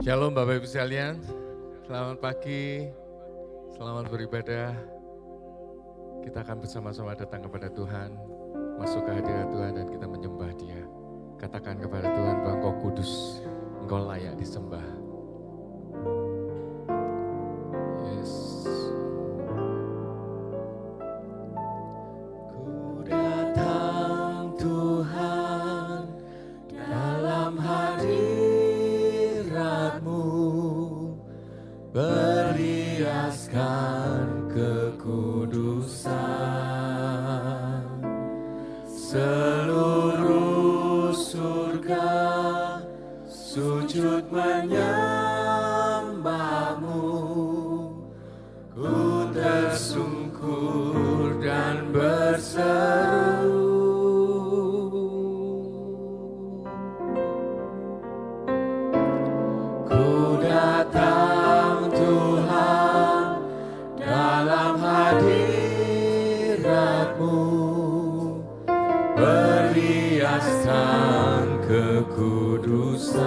Shalom Bapak Ibu sekalian, selamat pagi, selamat beribadah. Kita akan bersama-sama datang kepada Tuhan, masuk ke hadirat Tuhan dan kita menyembah Dia. Katakan kepada Tuhan bahwa Engkau kudus, Engkau layak disembah. Yes. Ku datang Tuhan dalam hadirat-Mu, berhiaskan kekudusan. Seluruh surga sujud menyembah-Mu, ku tersungkur dan berseru. Ku datang Tuhan dalam hadirat-Mu, berhiaskan kekudusan.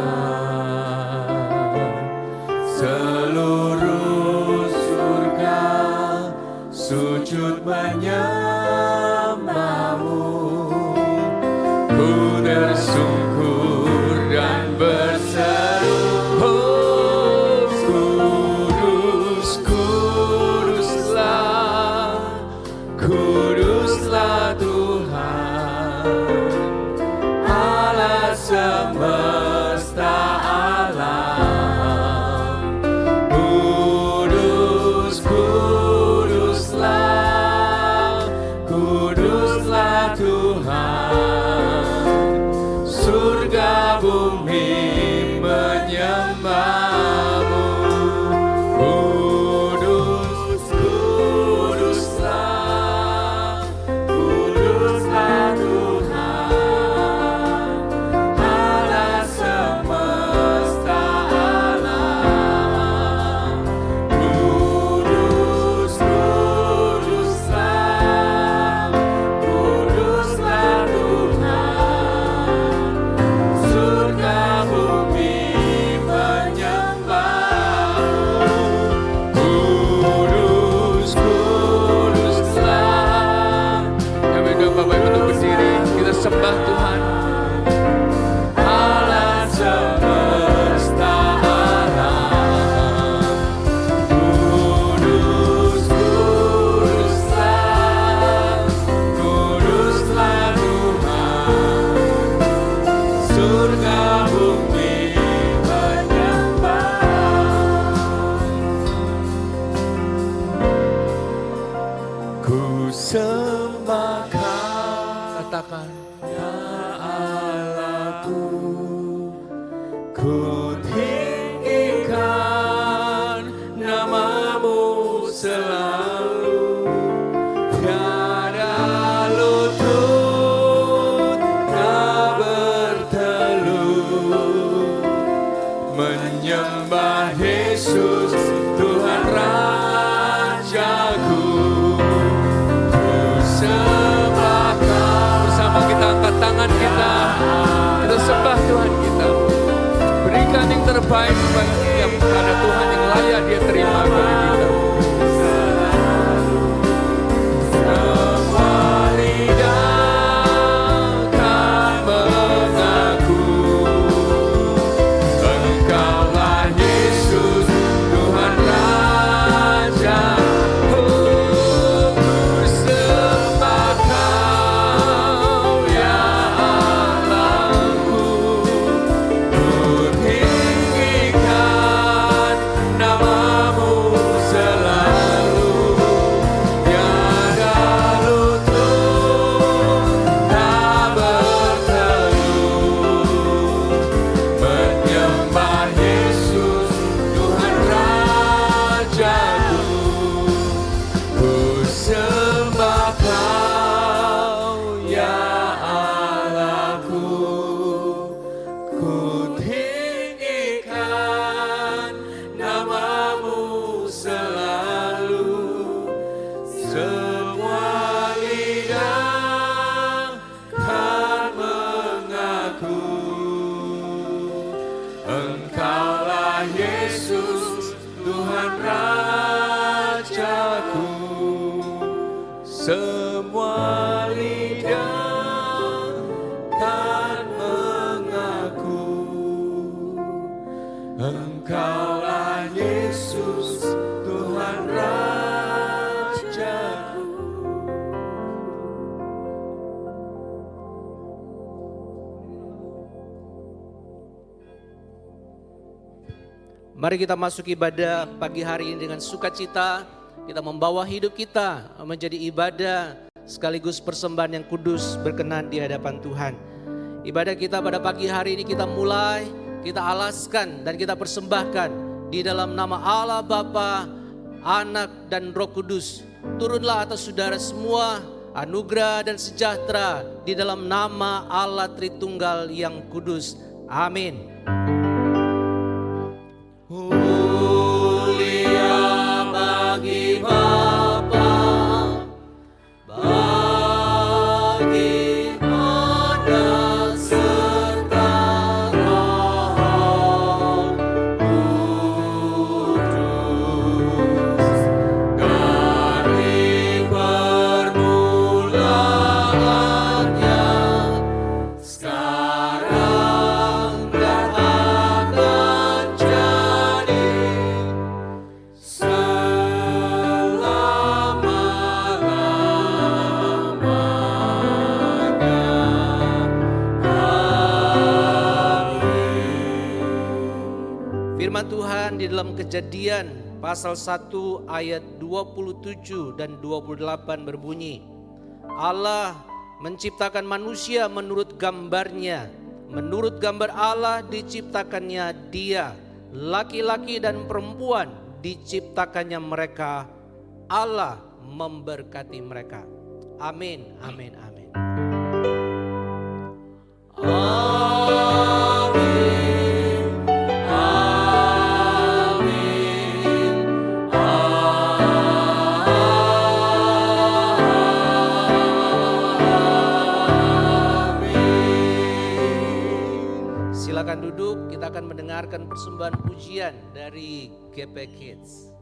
Seluruh surga sujud menyembah-Mu, ku tersungkur dan berseru. Oh, kudus, kuduslah, kuduslah Tuhan Allah semesta alam. Kudus, kuduslah, kuduslah Tuhan Yesus, Tuhan Rajaku. Ku sembah Kau. Bersama kita angkat tangan kita sembah Tuhan kita. Berikan yang terbaik kepada Tuhan yang layak Dia terima bagi kita. Semua lidah kan mengaku Engkaulah Yesus, Tuhan Rajaku. Mari kita masuk ibadah pagi hari ini dengan sukacita. Kita membawa hidup kita menjadi ibadah sekaligus persembahan yang kudus berkenan di hadapan Tuhan. Ibadah kita pada pagi hari ini kita mulai, kita alaskan dan kita persembahkan di dalam nama Allah Bapa, Anak dan Roh Kudus. Turunlah atas saudara semua anugerah dan sejahtera di dalam nama Allah Tritunggal yang kudus. Amin. Di dalam Kejadian pasal 1 ayat 27 dan 28 berbunyi, Allah menciptakan manusia menurut gambarnya, menurut gambar Allah diciptakannya dia, laki-laki dan perempuan diciptakannya mereka. Allah memberkati mereka. Amin, amin, amin. Silakan duduk, kita akan mendengarkan persembahan pujian dari GP Kids.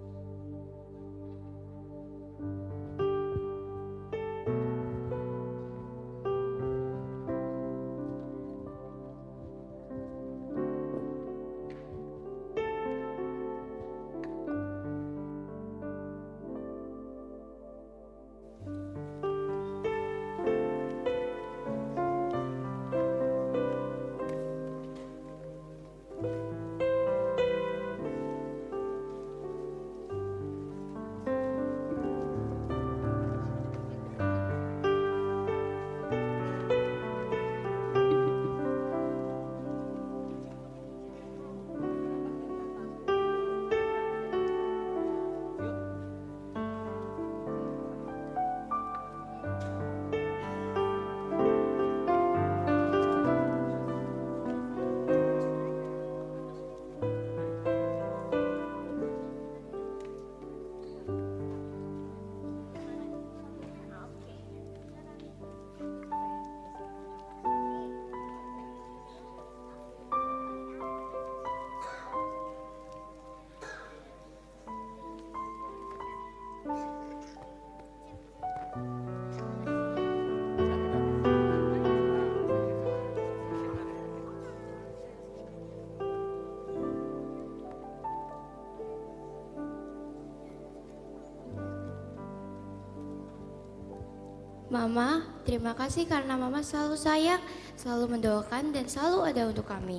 Mama, terima kasih karena Mama selalu sayang, selalu mendoakan dan selalu ada untuk kami.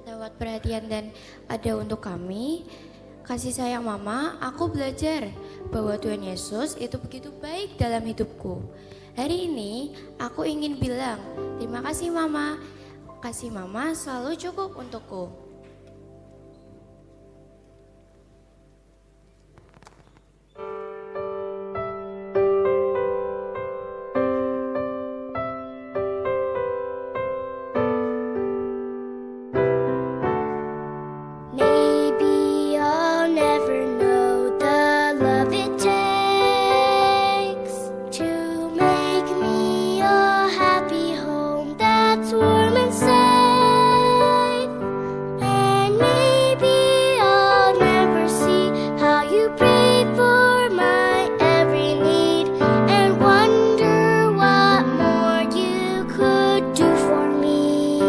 Lewat perhatian dan ada untuk kami, kasih sayang Mama, aku belajar bahwa Tuhan Yesus itu begitu baik dalam hidupku. Hari ini aku ingin bilang, terima kasih Mama, kasih Mama selalu cukup untukku. Maybe I'll never know the love it takes to make me a happy home that's warm and safe. And maybe I'll never see how you pray for my every need and wonder what more you could do for me.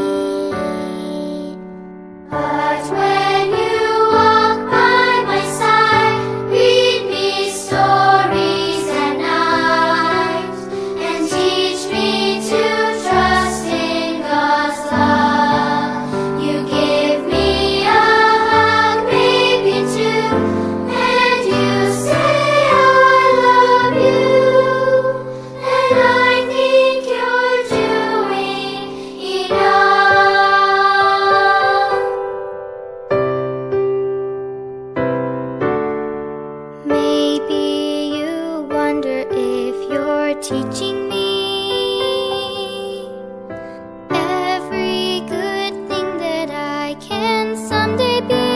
But when you walk by my side, read me stories at night, and teach me to trust in God's love. You give me a hug, maybe two, and you say I love you, and I think you're doing enough. Maybe you wonder if you're teaching me every good thing that I can someday be.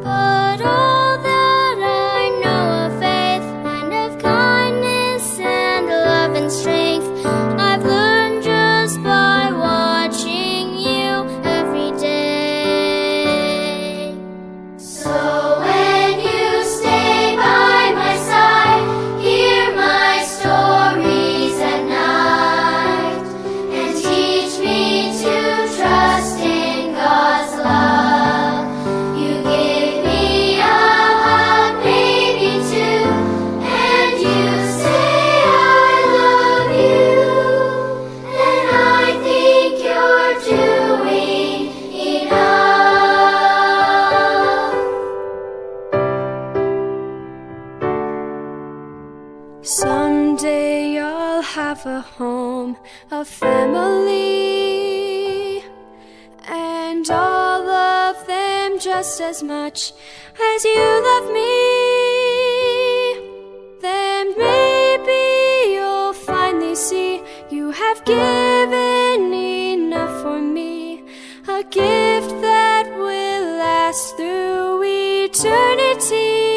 But all that I know of faith and of kindness and love and strength, I've learned just by watching you every day. So when you stay by my side, hear my stories at night, and teach me to trust in God's love. You give me a hug, maybe two, and you say I love you, and I think you're doing enough. Someday I'll have a home, a family, and I'll love them just as much as you love me. Then maybe you'll finally see you have given enough for me, a gift that will last through eternity.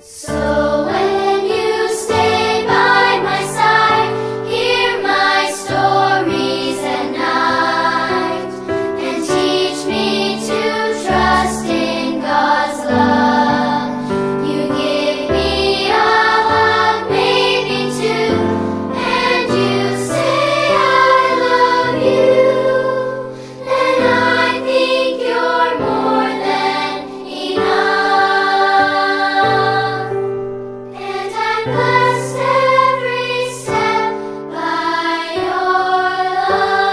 So when you stay by my side, hear my stories at night, and teach me to trust in God's love. You give me a hug, maybe two, and you say I love you, and I think you're more than enough. And I'm blessed every step by your love.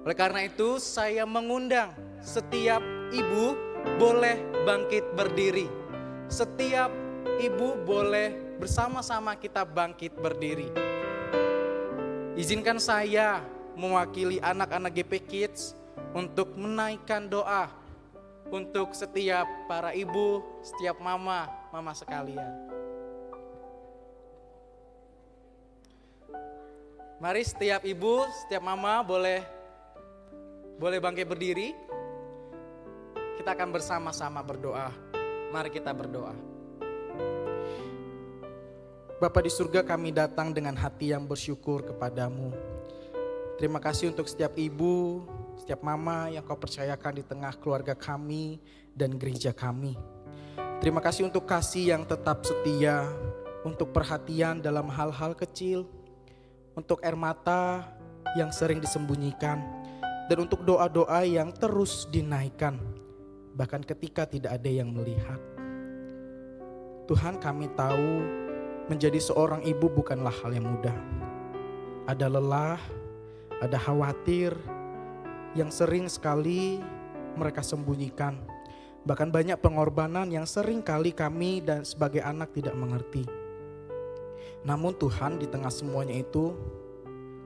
Oleh karena itu saya mengundang setiap ibu boleh bangkit berdiri. Setiap ibu boleh bersama-sama kita bangkit berdiri. Izinkan saya mewakili anak-anak GP Kids untuk menaikkan doa untuk setiap para ibu, setiap mama sekalian. Mari setiap ibu, setiap mama boleh bangkit berdiri. Kita akan bersama-sama berdoa. Mari kita berdoa. Bapa di surga, kami datang dengan hati yang bersyukur kepadamu. Terima kasih untuk setiap ibu, setiap mama yang kau percayakan di tengah keluarga kami dan gereja kami. Terima kasih untuk kasih yang tetap setia, untuk perhatian dalam hal-hal kecil, untuk air mata yang sering disembunyikan, dan untuk doa-doa yang terus dinaikkan, bahkan ketika tidak ada yang melihat. Tuhan, kami tahu menjadi seorang ibu bukanlah hal yang mudah. Ada lelah, ada khawatir yang sering sekali mereka sembunyikan. Bahkan banyak pengorbanan yang sering kali kami dan sebagai anak tidak mengerti. Namun Tuhan, di tengah semuanya itu,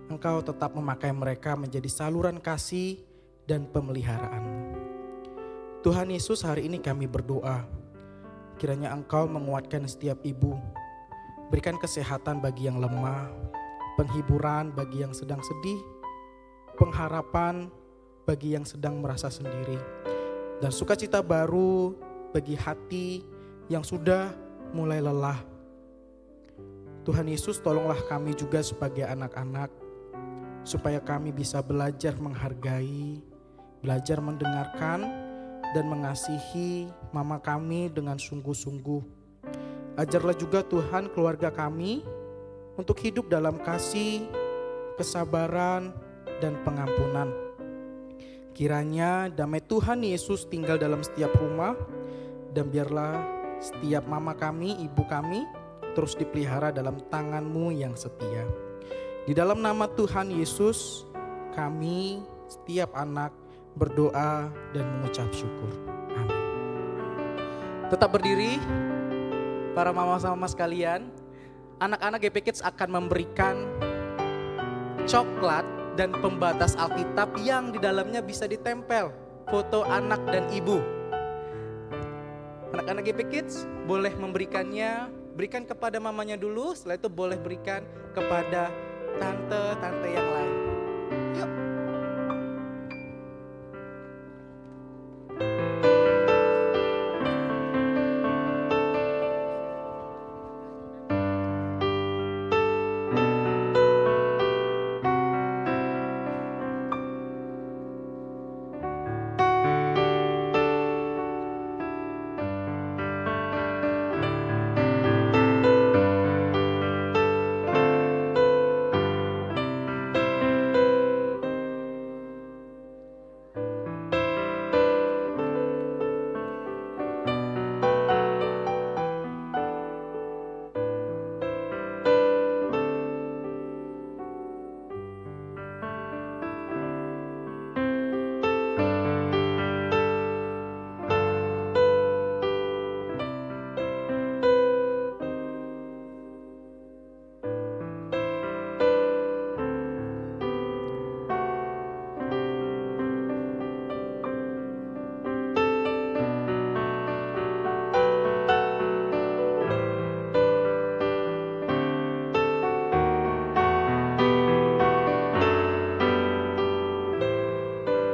Engkau tetap memakai mereka menjadi saluran kasih dan pemeliharaan-Mu. Tuhan Yesus, hari ini kami berdoa, kiranya Engkau menguatkan setiap ibu, berikan kesehatan bagi yang lemah, penghiburan bagi yang sedang sedih, pengharapan bagi yang sedang merasa sendiri, dan sukacita baru bagi hati yang sudah mulai lelah. Tuhan Yesus, tolonglah kami juga sebagai anak-anak, supaya kami bisa belajar menghargai, belajar mendengarkan, dan mengasihi mama kami dengan sungguh-sungguh. Ajarlah juga Tuhan keluarga kami untuk hidup dalam kasih, kesabaran, dan pengampunan. Kiranya damai Tuhan Yesus tinggal dalam setiap rumah, dan biarlah setiap mama kami, ibu kami terus dipelihara dalam tangan-Mu yang setia. Di dalam nama Tuhan Yesus, kami setiap anak berdoa dan mengucap syukur. Amin. Tetap berdiri, para mama-mama sekalian. Anak-anak GP Kids akan memberikan coklat dan pembatas Alkitab yang di dalamnya bisa ditempel foto anak dan ibu. Anak-anak GP Kids boleh memberikannya, berikan kepada mamanya dulu, setelah itu boleh berikan kepada tante-tante yang lain. Yuk.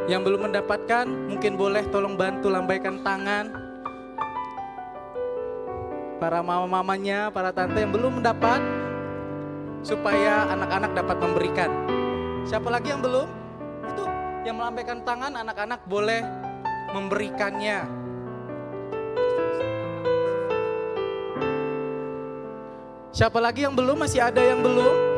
Yang belum mendapatkan mungkin boleh tolong bantu lambaikan tangan. Para mama-mamanya, para tante yang belum mendapat, supaya anak-anak dapat memberikan. Siapa lagi yang belum? Itu yang melambaikan tangan, anak-anak boleh memberikannya. Siapa lagi yang belum? Masih ada yang belum?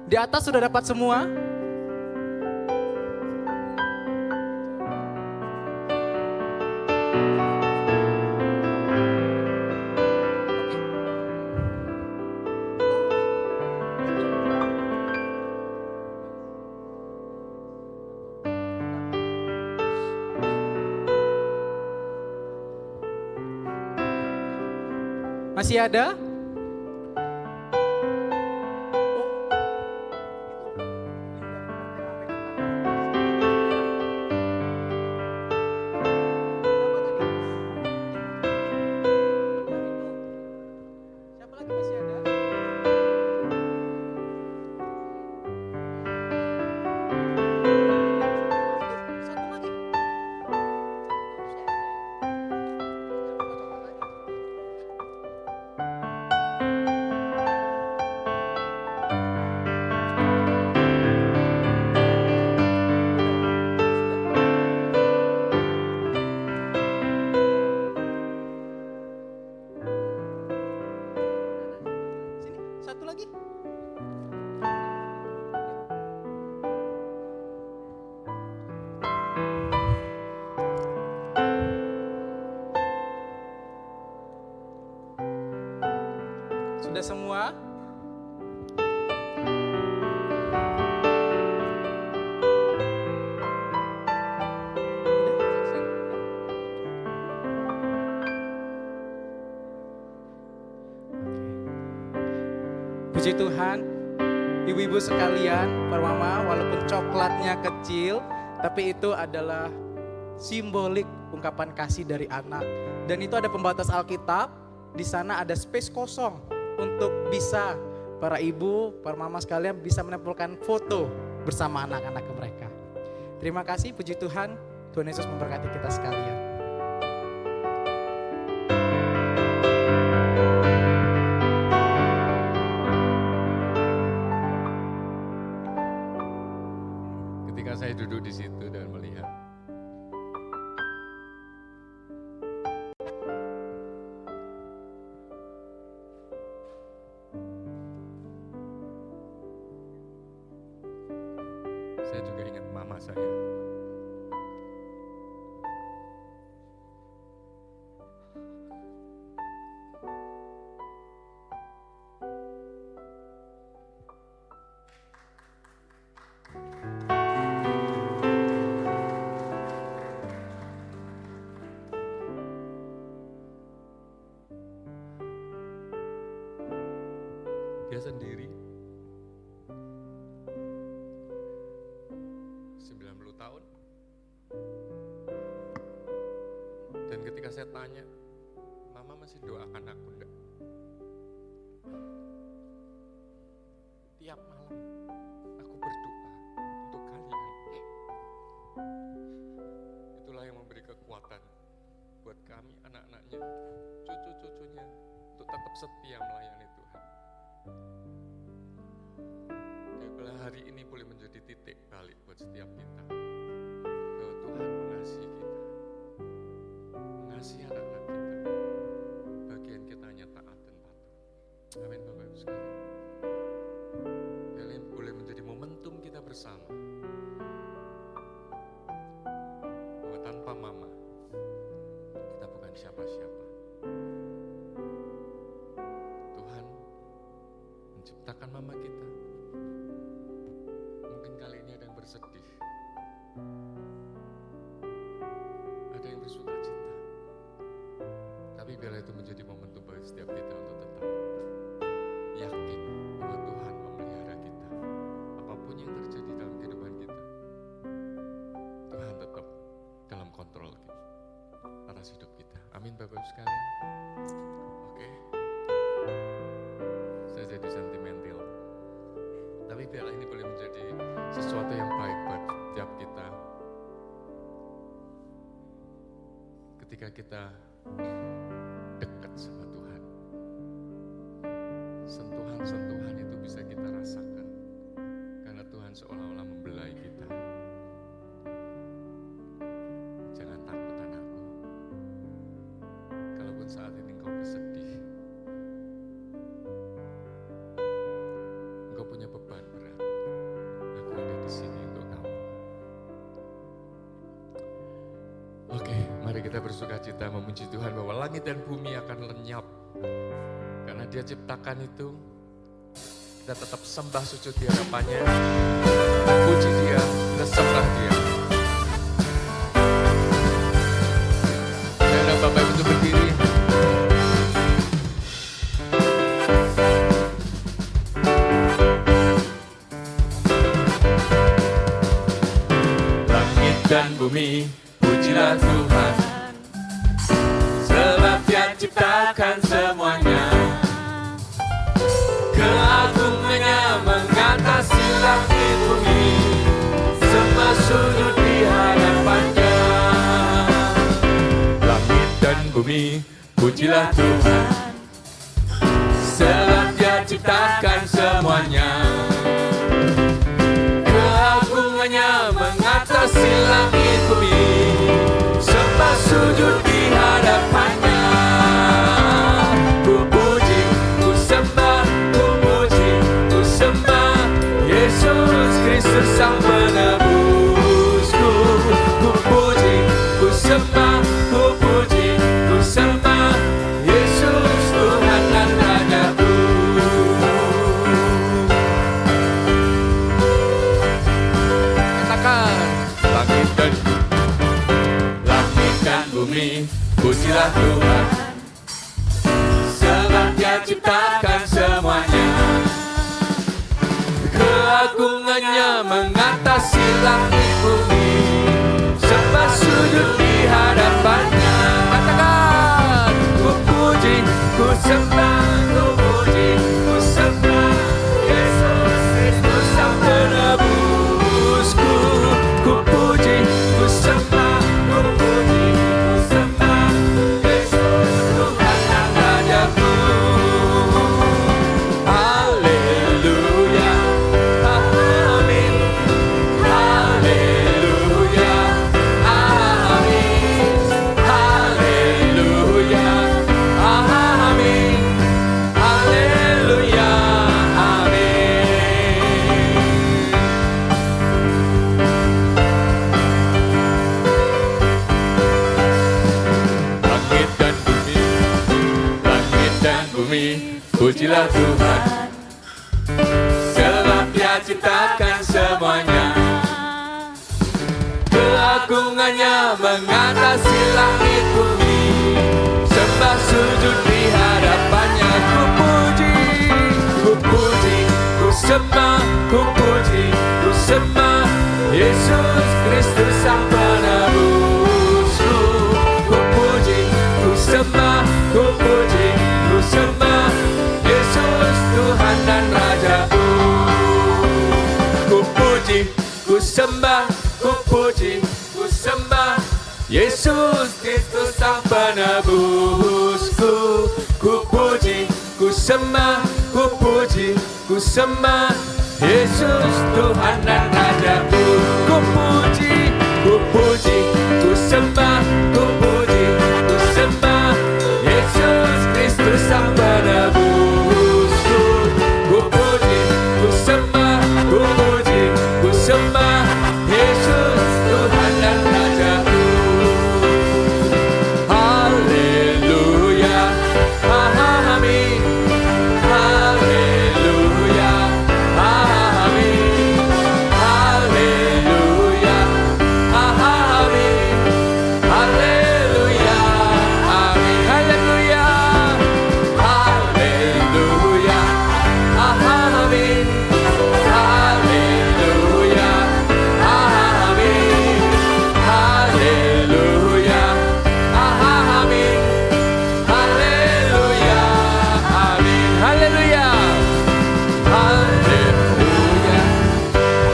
Di atas sudah dapat semua? Masih ada? Siapa lagi masih ada? Sudah semua? Puji Tuhan, ibu-ibu sekalian, para mama, walaupun coklatnya kecil, tapi itu adalah simbolik ungkapan kasih dari anak. Dan itu ada pembatas Alkitab, di sana ada space kosong untuk bisa para ibu, para mama sekalian bisa menempelkan foto bersama anak-anak mereka. Terima kasih, puji Tuhan, Tuhan Yesus memberkati kita sekalian. Ketika saya duduk di situ dan melihat saya juga ingat mama saya. Dia sendiri 90 tahun. Dan ketika saya tanya, Mama masih doakan aku enggak? Tiap malam aku berdoa untuk kalian. Itulah yang memberi kekuatan buat kami, anak-anaknya, cucu-cucunya, untuk tetap setia melayani Tuhan. Biarlah hari ini boleh menjadi titik balik buat setiap kita, bahwa Tuhan mengasihi kita, mengasihi anak-anak kita. Bagian kita hanya taat dan patuh. Amin Bapak Ibu sekalian. Biarlah ini boleh menjadi momentum kita bersama, bahwa tanpa Mama kita bukan siapa-siapa. Tuhan menciptakan Mama kita. Mungkin kali ini ada yang bersedih, ada yang bersuka cita, tapi biarlah itu menjadi momentum bagi setiap kita untuk tetap yakin bahwa Tuhan memelihara kita. Apapun yang terjadi dalam kehidupan kita, Tuhan tetap dalam kontrol kita, atas hidup kita. Amin Bapak Ibu sekalian. Oke, saya jadi sentimental, tapi biarlah ini boleh menjadi sesuatu yang baik buat setiap kita. Ketika kita dekat sama Tuhan, sentuhan-sentuhan itu bisa kita rasakan, karena Tuhan seolah-olah membelai kita. Jangan takut anakku, kalaupun saat ini engkau bersedih, engkau punya beban berat, aku ada di sini untuk kamu. Oke, mari kita bersukacita memuji Tuhan bahwa langit dan bumi akan lenyap. Karena Dia ciptakan itu, kita tetap sembah sujud di hadapannya, puji Dia, kita sembah Dia. Saya undang Bapak Ibu untuk berdiri. Langit dan bumi, pujilah Tuhan, sebab Dia ciptakan semuanya. Keagungannya mengatasi langit bumi, sembah sujud di hadapannya. Langit dan bumi, pujilah Tuhan, sebab Dia ciptakan semuanya. Keagungannya mengatasi langit bumi, sembah sujud di hadapannya. Ku puji, ku sembah, ku puji, ku sembah Yesus Kristus Sang Penebusku. Ku puji, ku sembah, ku puji, ku sembah Yesus Tuhan dan Rajaku. ciptakan semuanya. Keagungannya mengatasi langit bumi, sembah sujud di hadapannya. Katakan, ku puji, ku sembah, ku puji, ku sembah Yesus Kristus Sang Penebusku. Ku puji, ku sembah, ku puji, ku sembah Yesus Tuhan dan Rajaku. Haleluya, amin. Haleluya, amin. Haleluya, amin. Haleluya, amin. Langit dan bumi, pujilah Tuhan, sebab Dia ciptakan semuanya. Keagungannya mengatasi langit bumi, sembah sujud di hadapannya. Ku puji, ku puji, ku sembah, ku puji, ku sembah Yesus Kristus Sang Penebusku. Ku puji, ku sembah, ku puji, ku sembah Yesus Tuhan dan Rajaku. Ku puji, ku sembah, ku puji, ku sembah Yesus Kristus Sang Penebusku. Ku puji, ku sembah, ku puji, ku sembah Yesus Tuhan dan Rajaku. Ku puji, ku puji, ku sembah, ku puji, ku sembah Yesus Kristus Sang Penebusku. Ku puji, ku sembah, ku puji, ku sembah Yesus Tuhan dan Rajaku. Haleluya, amin. Haleluya, amin. Haleluya, amin. Haleluya, amin. Haleluya, haleluya, amin. Haleluya, amin. Haleluya, amin. Haleluya, amin. Haleluya, haleluya,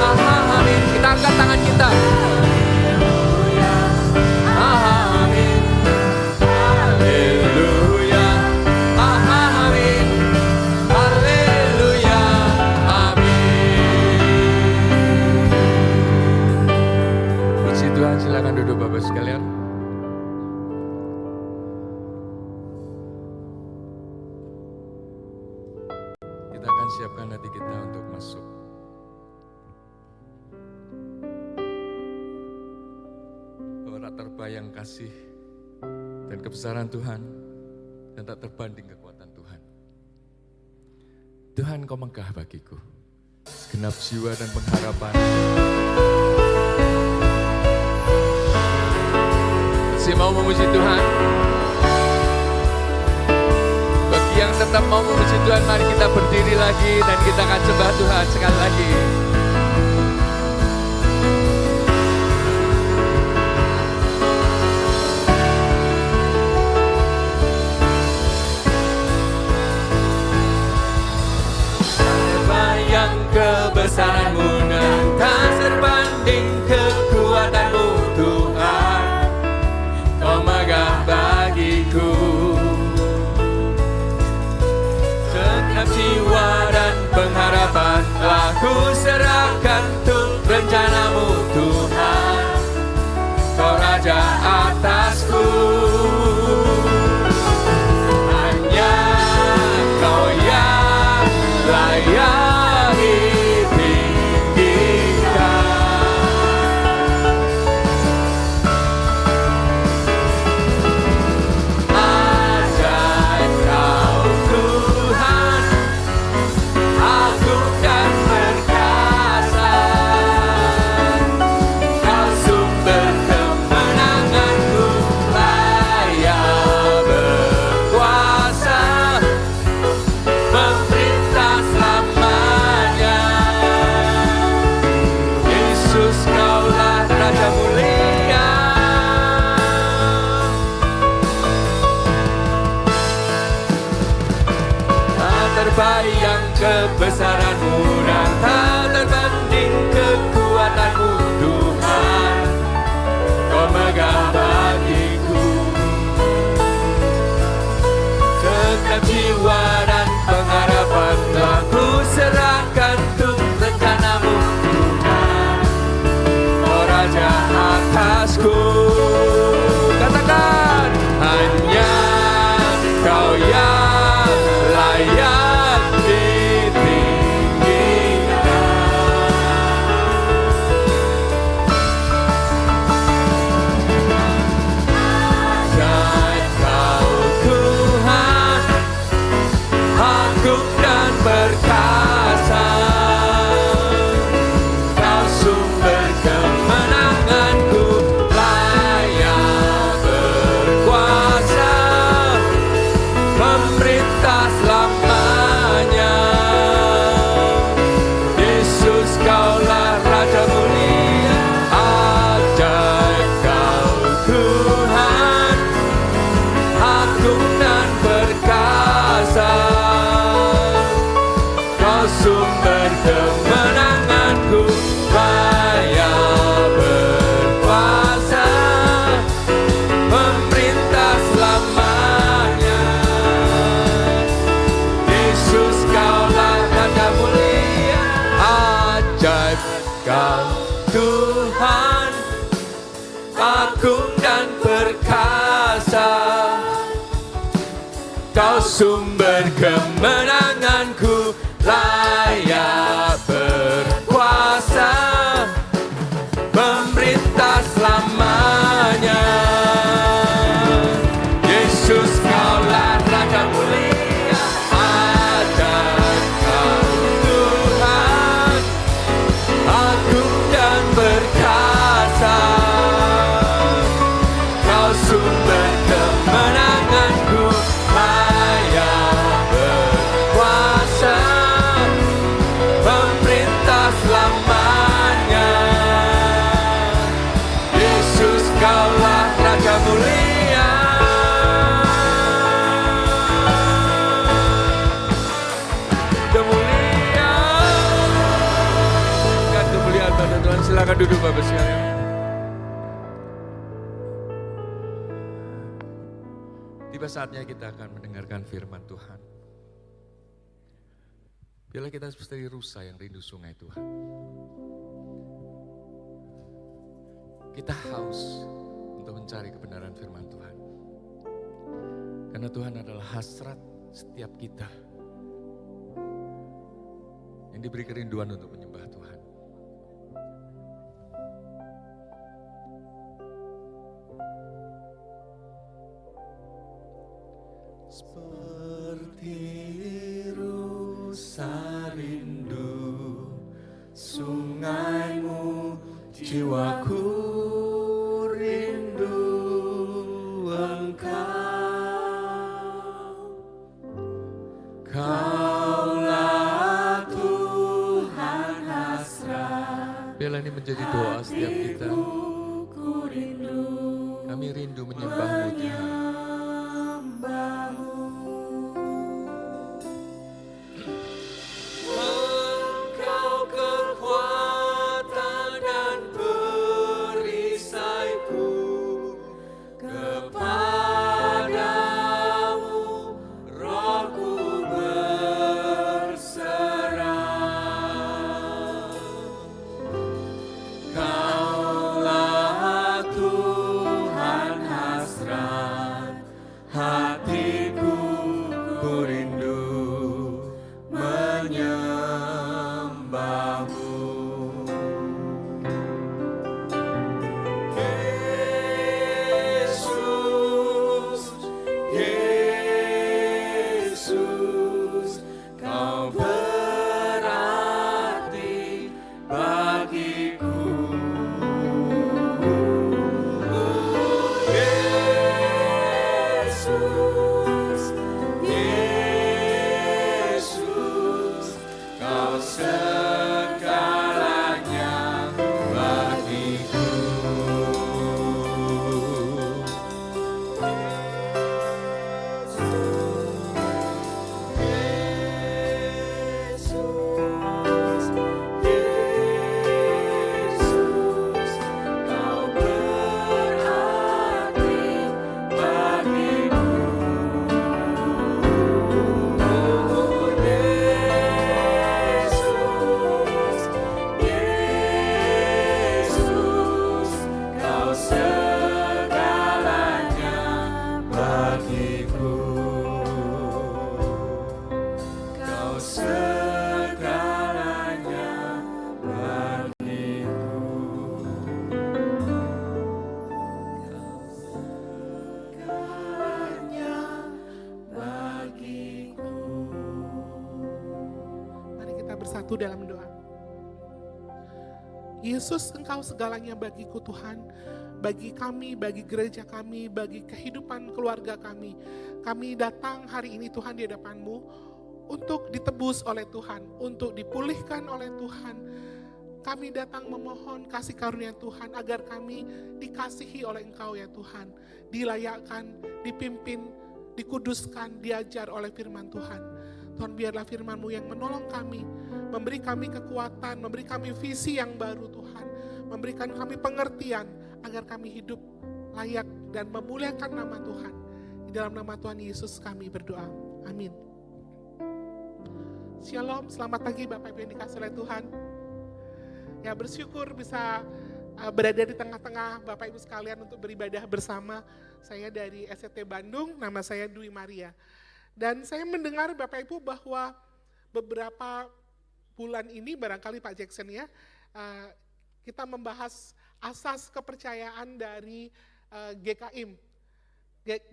amin. Kita angkat tangan kita. Haleluya, amin. Haleluya, amin. Haleluya, amin. Puji Tuhan, silakan duduk Bapak sekalian. Kita akan siapkan hati kita untuk masuk. Bahwa tak terbayang kasih dan kebesaran Tuhan, dan tak terbanding kekuatan Tuhan. Tuhan, Kau megah bagiku, segenap jiwa dan pengharapan. Masih mau memuji Tuhan? Bagi yang tetap mau memuji Tuhan, mari kita berdiri lagi dan kita akan sembah Tuhan sekali lagi. Terbayang kebesaran-Mu dan tak terbanding kekuatan-Mu Tuhan. Kau megah bagiku, segenap jiwa dan pengharapan telah ku serahkan. Apa yang kebesaran-Mu dan tak terbanding kekuatan-Mu Tuhan, Kau megah bagiku. Setiap jiwa dan pengharapan telah ku serahkan untuk rencana-Mu Tuhan, Kau Raja atasku. Katakan, hanya Kau yang layak ditinggikan. Dan Kau Tuhan, agung dan perkasa, Kau sumber kemenanganku, layak berkuasa, pemerintah selamanya. Yesus, Kaulah Raja mulia, ajaib Kau Tuhan, agung dan perkasa, Kau sumber kemenanganku, layak berkuasa, pemerintah selamanya. Yesus, Kaulah Raja mulia, ajaib Kau Tuhan, agung dan perkasa, Kau sumber kemenanganku, layak berkuasa, pemerintah selamanya. Yesus, Kaulah Raja mulia, ajaib Kau Tuhan, agung dan perkasa, Kau sumber kemenanganku, layak berkuasa, pemerintah selamanya. Yesus, Kaulah Raja mulia. Kemuliaan, kemuliaan pada Tuhan. Silakan duduk Bapak sekalian. Tiba saatnya kita akan mendengarkan firman Tuhan. Bila kita seperti rusa yang rindu sungai Tuhan. Kita haus untuk mencari kebenaran firman Tuhan. Karena Tuhan adalah hasrat setiap kita yang diberi kerinduan untuk menyembah Tuhan. Seperti rusa rindu sungaimu, jiwaku rindu Engkau. Kaulah Tuhan hasrat. Biarlah ini menjadi doa setiap kita. Kami rindu menyembah-Mu Tuhan. Engkau kekuatan dan perisaiku, kepadamu rohku berserah. Kaulah Tuhan hasrat. bersatu dalam doa. Yesus, Engkau segalanya bagiku Tuhan, bagi kami, bagi gereja kami, bagi kehidupan keluarga kami. Kami datang hari ini Tuhan di hadapan-Mu untuk ditebus oleh Tuhan, untuk dipulihkan oleh Tuhan. Kami datang memohon kasih karunia Tuhan agar kami dikasihi oleh Engkau ya Tuhan. Dilayakkan, dipimpin, dikuduskan, diajar oleh firman Tuhan. Tuhan, biarlah firman-Mu yang menolong kami, memberi kami kekuatan, memberi kami visi yang baru Tuhan, memberikan kami pengertian agar kami hidup layak dan memuliakan nama Tuhan. Di dalam nama Tuhan Yesus kami berdoa. Amin. Shalom, selamat pagi Bapak Ibu yang dikasihi oleh Tuhan. Ya, bersyukur bisa berada di tengah-tengah Bapak Ibu sekalian untuk beribadah bersama. Saya dari SCT Bandung, nama saya Dwi Maria. Dan saya mendengar Bapak Ibu bahwa beberapa bulan ini, barangkali Pak Jackson ya, kita membahas asas kepercayaan dari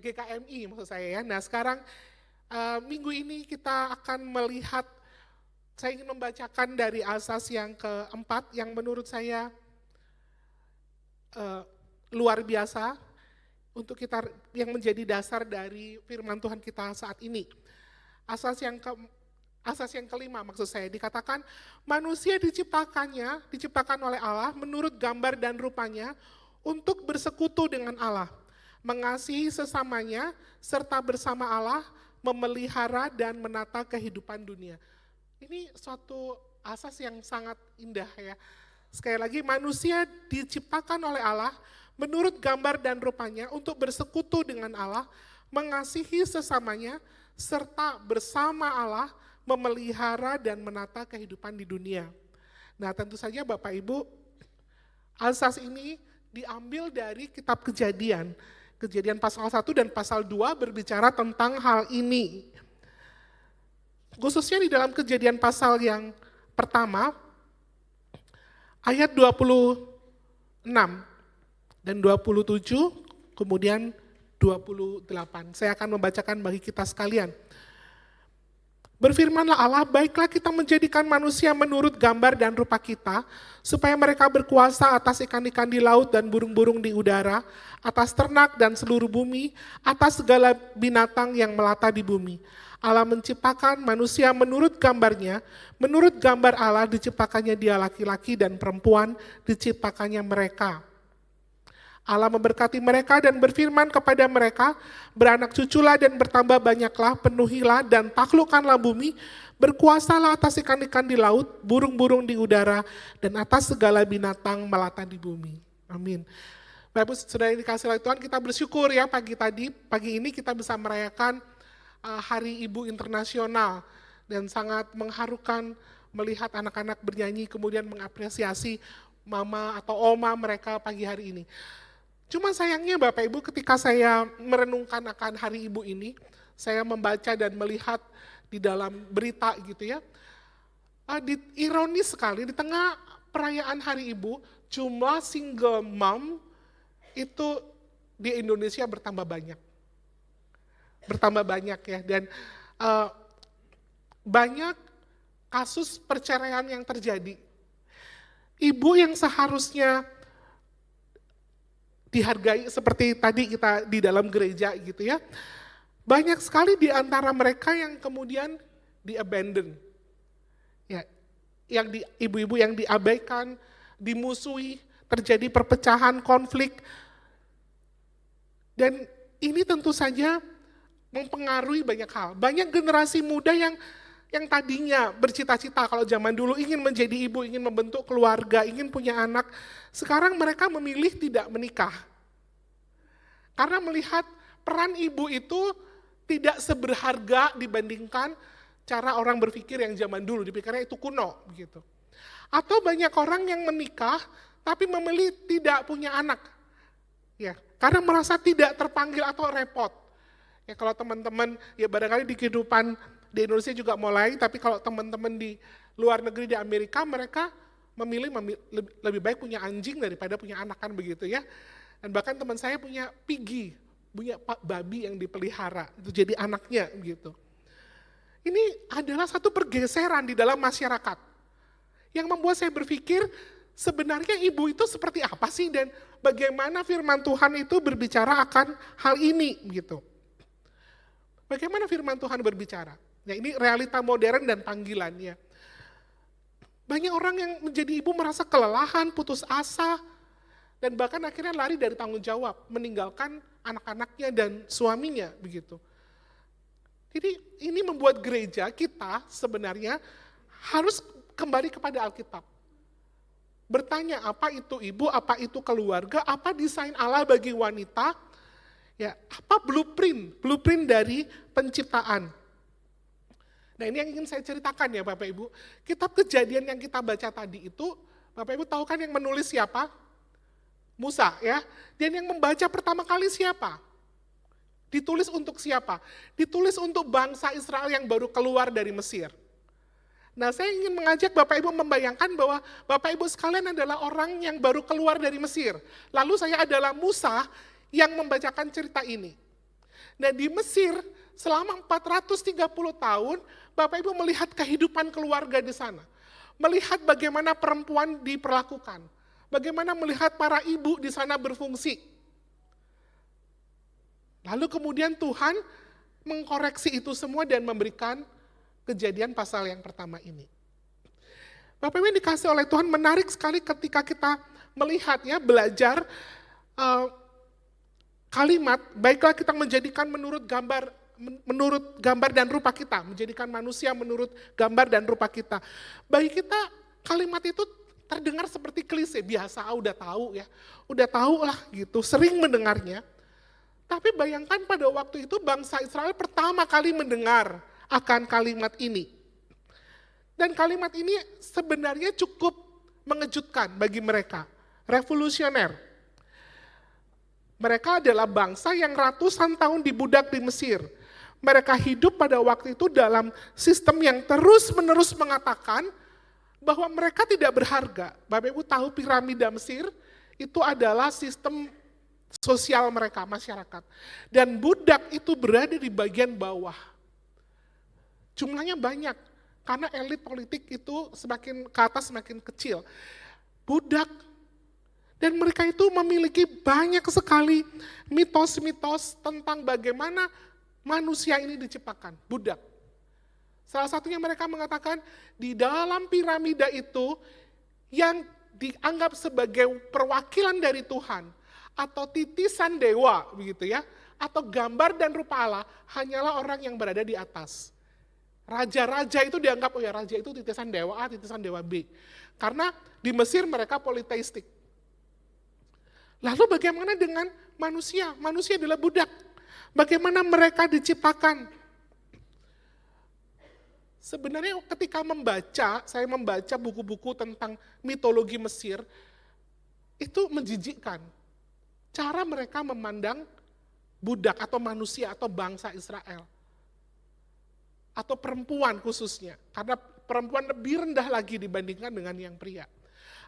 GKMI maksud saya ya. Nah sekarang minggu ini kita akan melihat, saya ingin membacakan dari asas yang keempat yang menurut saya luar biasa untuk kita, yang menjadi dasar dari firman Tuhan kita saat ini. Asas yang kelima maksud saya, dikatakan manusia diciptakan oleh Allah menurut gambar dan rupanya untuk bersekutu dengan Allah, mengasihi sesamanya serta bersama Allah memelihara dan menata kehidupan dunia. Ini suatu asas yang sangat indah ya. Sekali lagi, manusia diciptakan oleh Allah menurut gambar dan rupanya untuk bersekutu dengan Allah, mengasihi sesamanya, serta bersama Allah memelihara dan menata kehidupan di dunia. Nah tentu saja Bapak Ibu, asas ini diambil dari kitab Kejadian. Kejadian pasal 1 dan pasal 2 berbicara tentang hal ini. Khususnya di dalam Kejadian pasal yang pertama, ayat 26 dan 27, kemudian 28. Saya akan membacakan bagi kita sekalian. Berfirmanlah Allah, baiklah kita menjadikan manusia menurut gambar dan rupa kita, supaya mereka berkuasa atas ikan-ikan di laut dan burung-burung di udara, atas ternak dan seluruh bumi, atas segala binatang yang melata di bumi. Allah menciptakan manusia menurut gambarnya, menurut gambar Allah diciptakannya dia laki-laki dan perempuan, diciptakannya mereka. Allah memberkati mereka dan berfirman kepada mereka, beranak cuculah dan bertambah banyaklah, penuhilah dan taklukkanlah bumi, berkuasalah atas ikan-ikan di laut, burung-burung di udara, dan atas segala binatang melata di bumi. Amin. Bapak Ibu Saudara yang dikasihi oleh Tuhan, kita bersyukur ya pagi ini kita bisa merayakan Hari Ibu Internasional, dan sangat mengharukan melihat anak-anak bernyanyi kemudian mengapresiasi mama atau oma mereka pagi hari ini. Cuma sayangnya Bapak Ibu, ketika saya merenungkan akan Hari Ibu ini, saya membaca dan melihat di dalam berita gitu ya, ironis sekali di tengah perayaan Hari Ibu, jumlah single mom itu di Indonesia bertambah banyak ya, dan banyak kasus perceraian yang terjadi. Ibu yang seharusnya dihargai seperti tadi kita di dalam gereja gitu ya, banyak sekali di antara mereka yang kemudian di-abandon. Ya, ibu-ibu yang diabaikan, dimusuhi, terjadi perpecahan, konflik. Dan ini tentu saja mempengaruhi banyak hal. Banyak generasi muda yang tadinya bercita-cita kalau zaman dulu ingin menjadi ibu, ingin membentuk keluarga, ingin punya anak, sekarang mereka memilih tidak menikah. Karena melihat peran ibu itu tidak seberharga dibandingkan cara orang berpikir yang zaman dulu, dipikirnya itu kuno begitu. Atau banyak orang yang menikah tapi memilih tidak punya anak. Ya, karena merasa tidak terpanggil atau repot. Ya kalau teman-teman, ya barangkali di kehidupan di Indonesia juga mulai, tapi kalau teman-teman di luar negeri di Amerika, mereka memilih lebih baik punya anjing daripada punya anak, kan begitu ya. Dan bahkan teman saya punya pigi, punya babi yang dipelihara, itu jadi anaknya begitu. Ini adalah satu pergeseran di dalam masyarakat. Yang membuat saya berpikir sebenarnya ibu itu seperti apa sih dan bagaimana firman Tuhan itu berbicara akan hal ini gitu. Bagaimana firman Tuhan berbicara? Ya ini realita modern dan panggilannya. Banyak orang yang menjadi ibu merasa kelelahan, putus asa, dan bahkan akhirnya lari dari tanggung jawab, meninggalkan anak-anaknya dan suaminya begitu. Jadi ini membuat gereja kita sebenarnya harus kembali kepada Alkitab. Bertanya apa itu ibu, apa itu keluarga, apa desain Allah bagi wanita, ya apa blueprint dari penciptaan. Nah ini yang ingin saya ceritakan ya Bapak Ibu. Kitab Kejadian yang kita baca tadi itu, Bapak Ibu tahu kan yang menulis siapa? Musa ya. Dan yang membaca pertama kali siapa? Ditulis untuk siapa? Ditulis untuk bangsa Israel yang baru keluar dari Mesir. Nah saya ingin mengajak Bapak Ibu membayangkan bahwa Bapak Ibu sekalian adalah orang yang baru keluar dari Mesir. Lalu saya adalah Musa yang membacakan cerita ini. Nah di Mesir selama 430 tahun Bapak Ibu melihat kehidupan keluarga di sana. Melihat bagaimana perempuan diperlakukan. Bagaimana melihat para ibu di sana berfungsi. Lalu kemudian Tuhan mengkoreksi itu semua dan memberikan Kejadian pasal yang pertama ini. Bapak Ibu yang dikasih oleh Tuhan menarik sekali ketika kita melihatnya, belajar kalimat, baiklah kita menjadikan menurut gambar dan rupa kita, menjadikan manusia menurut gambar dan rupa kita. Bagi kita kalimat itu terdengar seperti klise, biasa udah tahu ya, udah tahu lah gitu, sering mendengarnya. Tapi bayangkan pada waktu itu bangsa Israel pertama kali mendengar akan kalimat ini. Dan kalimat ini sebenarnya cukup mengejutkan bagi mereka, revolusioner. Mereka adalah bangsa yang ratusan tahun dibudak di Mesir. Mereka hidup pada waktu itu dalam sistem yang terus-menerus mengatakan bahwa mereka tidak berharga. Bapak Ibu tahu piramida Mesir itu adalah sistem sosial mereka, masyarakat. Dan budak itu berada di bagian bawah. Jumlahnya banyak, karena elit politik itu semakin ke atas semakin kecil. Budak, dan mereka itu memiliki banyak sekali mitos-mitos tentang bagaimana manusia ini diciptakan, budak. Salah satunya mereka mengatakan di dalam piramida itu yang dianggap sebagai perwakilan dari Tuhan atau titisan dewa begitu ya, atau gambar dan rupa Allah hanyalah orang yang berada di atas. Raja-raja itu dianggap, oh ya raja itu titisan dewa A, titisan dewa B. Karena di Mesir mereka politeistik. Lalu bagaimana dengan manusia? Manusia adalah budak. Bagaimana mereka diciptakan? Sebenarnya ketika saya membaca buku-buku tentang mitologi Mesir, itu menjijikkan. Cara mereka memandang budak atau manusia atau bangsa Israel. Atau perempuan khususnya, karena perempuan lebih rendah lagi dibandingkan dengan yang pria.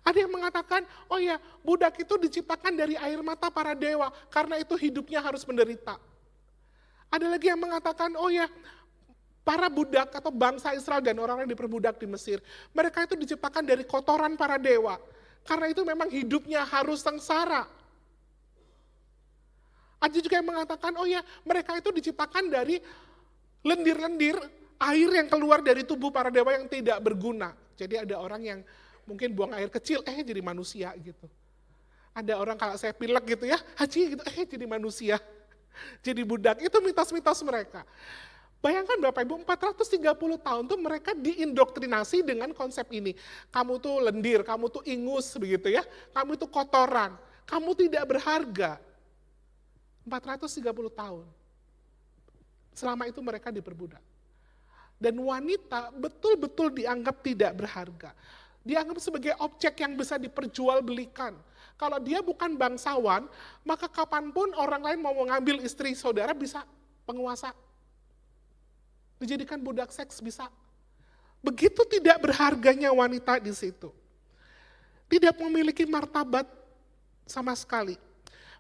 Ada yang mengatakan, oh ya budak itu diciptakan dari air mata para dewa, karena itu hidupnya harus menderita. Ada lagi yang mengatakan, oh ya para budak atau bangsa Israel dan orang-orang yang diperbudak di Mesir, mereka itu diciptakan dari kotoran para dewa, karena itu memang hidupnya harus sengsara. Ada juga yang mengatakan, oh ya mereka itu diciptakan dari lendir-lendir air yang keluar dari tubuh para dewa yang tidak berguna. Jadi ada orang yang mungkin buang air kecil, jadi manusia gitu. Ada orang kalau saya pilek gitu ya, haji gitu, jadi manusia. Jadi budak, itu mitos-mitos mereka. Bayangkan Bapak Ibu, 430 tahun tuh mereka diindoktrinasi dengan konsep ini. Kamu tuh lendir, kamu tuh ingus begitu ya, kamu itu kotoran, kamu tidak berharga. 430 tahun. Selama itu mereka diperbudak. Dan wanita betul-betul dianggap tidak berharga. Dianggap sebagai objek yang bisa diperjualbelikan. Kalau dia bukan bangsawan, maka kapanpun orang lain mau mengambil istri saudara bisa penguasa. Dijadikan budak seks bisa. Begitu tidak berharganya wanita di situ. Tidak memiliki martabat sama sekali.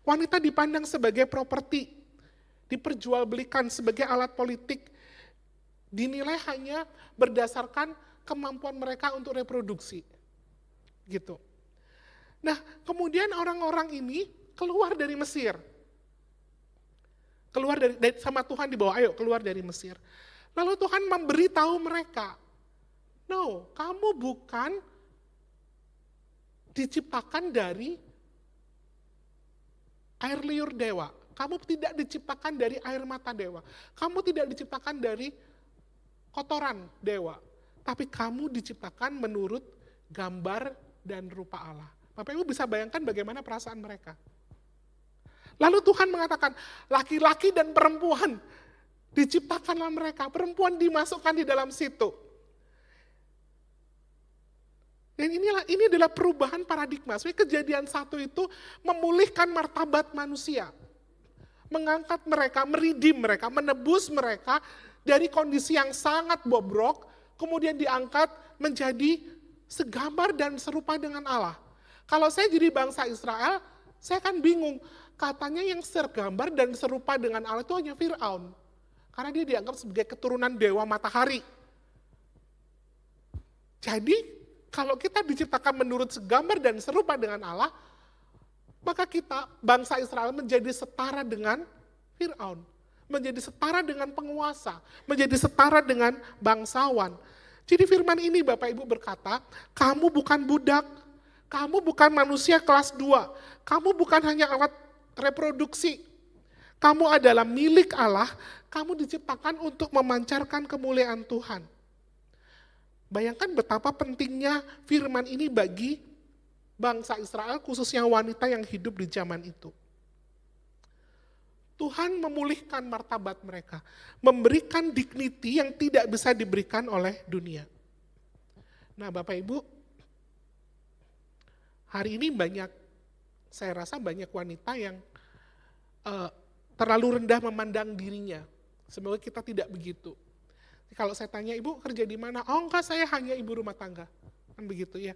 Wanita dipandang sebagai properti, diperjualbelikan sebagai alat politik, dinilai hanya berdasarkan kemampuan mereka untuk reproduksi. Gitu. Nah, kemudian orang-orang ini keluar dari Mesir. Keluar dari sama Tuhan dibawa, ayo keluar dari Mesir. Lalu Tuhan memberitahu mereka, no, kamu bukan diciptakan dari air liur dewa. Kamu tidak diciptakan dari air mata dewa. Kamu tidak diciptakan dari kotoran dewa. Tapi kamu diciptakan menurut gambar dan rupa Allah. Bapak Ibu bisa bayangkan bagaimana perasaan mereka. Lalu Tuhan mengatakan, laki-laki dan perempuan diciptakanlah mereka. Perempuan dimasukkan di dalam situ. Dan ini adalah perubahan paradigma. Sebenarnya Kejadian 1 itu memulihkan martabat manusia. Mengangkat mereka, meridim mereka, menebus mereka dari kondisi yang sangat bobrok, kemudian diangkat menjadi segambar dan serupa dengan Allah. Kalau saya jadi bangsa Israel, saya kan bingung. Katanya yang segambar dan serupa dengan Allah itu hanya Fir'aun. Karena dia dianggap sebagai keturunan dewa matahari. Jadi, kalau kita diciptakan menurut segambar dan serupa dengan Allah, maka kita, bangsa Israel menjadi setara dengan Fir'aun. Menjadi setara dengan penguasa. Menjadi setara dengan bangsawan. Jadi firman ini Bapak Ibu berkata, kamu bukan budak, kamu bukan manusia kelas 2, kamu bukan hanya alat reproduksi. Kamu adalah milik Allah, kamu diciptakan untuk memancarkan kemuliaan Tuhan. Bayangkan betapa pentingnya firman ini bagi bangsa Israel, khususnya wanita yang hidup di zaman itu. Tuhan memulihkan martabat mereka, memberikan dignity yang tidak bisa diberikan oleh dunia. Nah Bapak Ibu, hari ini saya rasa banyak wanita yang terlalu rendah memandang dirinya. Semoga kita tidak begitu. Kalau saya tanya, ibu kerja di mana? Oh enggak, saya hanya ibu rumah tangga. Kan begitu ya.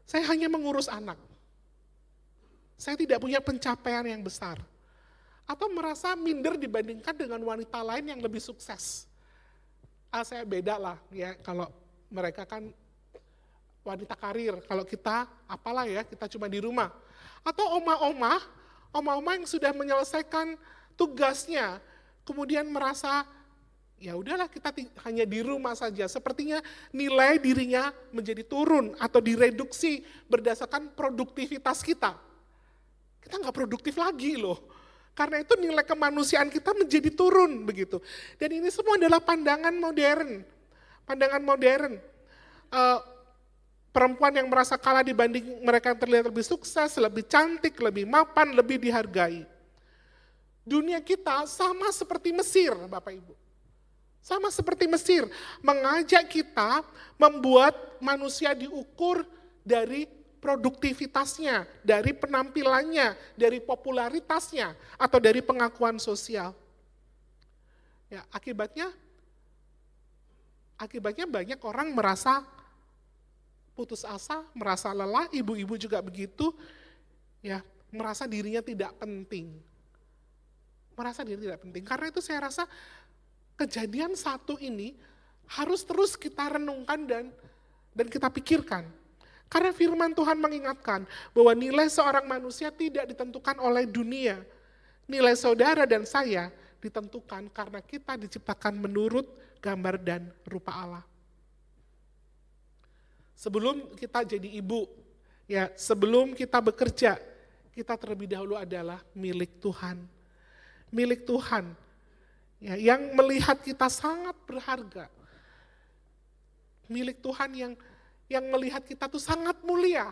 Saya hanya mengurus anak. Saya tidak punya pencapaian yang besar. Atau merasa minder dibandingkan dengan wanita lain yang lebih sukses. Saya beda lah ya, kalau mereka kan wanita karir. Kalau kita, apalah ya, kita cuma di rumah. Atau oma-oma yang sudah menyelesaikan tugasnya, kemudian merasa, ya udahlah kita hanya di rumah saja. Sepertinya nilai dirinya menjadi turun atau direduksi berdasarkan produktivitas kita. Kita nggak produktif lagi loh. Karena itu nilai kemanusiaan kita menjadi turun begitu. Dan ini semua adalah pandangan modern. Pandangan modern. Perempuan yang merasa kalah dibanding mereka yang terlihat lebih sukses, lebih cantik, lebih mapan, lebih dihargai. Dunia kita sama seperti Mesir, Bapak Ibu. Sama seperti Mesir, mengajak kita membuat manusia diukur dari produktivitasnya, dari penampilannya, dari popularitasnya, atau dari pengakuan sosial. Ya, akibatnya banyak orang merasa putus asa, merasa lelah, ibu-ibu juga begitu, ya, merasa dirinya tidak penting. Merasa dirinya tidak penting. Karena itu saya rasa Kejadian 1 ini harus terus kita renungkan dan kita pikirkan. Karena firman Tuhan mengingatkan bahwa nilai seorang manusia tidak ditentukan oleh dunia. Nilai saudara dan saya ditentukan karena kita diciptakan menurut gambar dan rupa Allah. Sebelum kita jadi ibu, ya sebelum kita bekerja, kita terlebih dahulu adalah milik Tuhan. Milik Tuhan, ya, yang melihat kita sangat berharga. Milik Tuhan yang melihat kita tuh sangat mulia.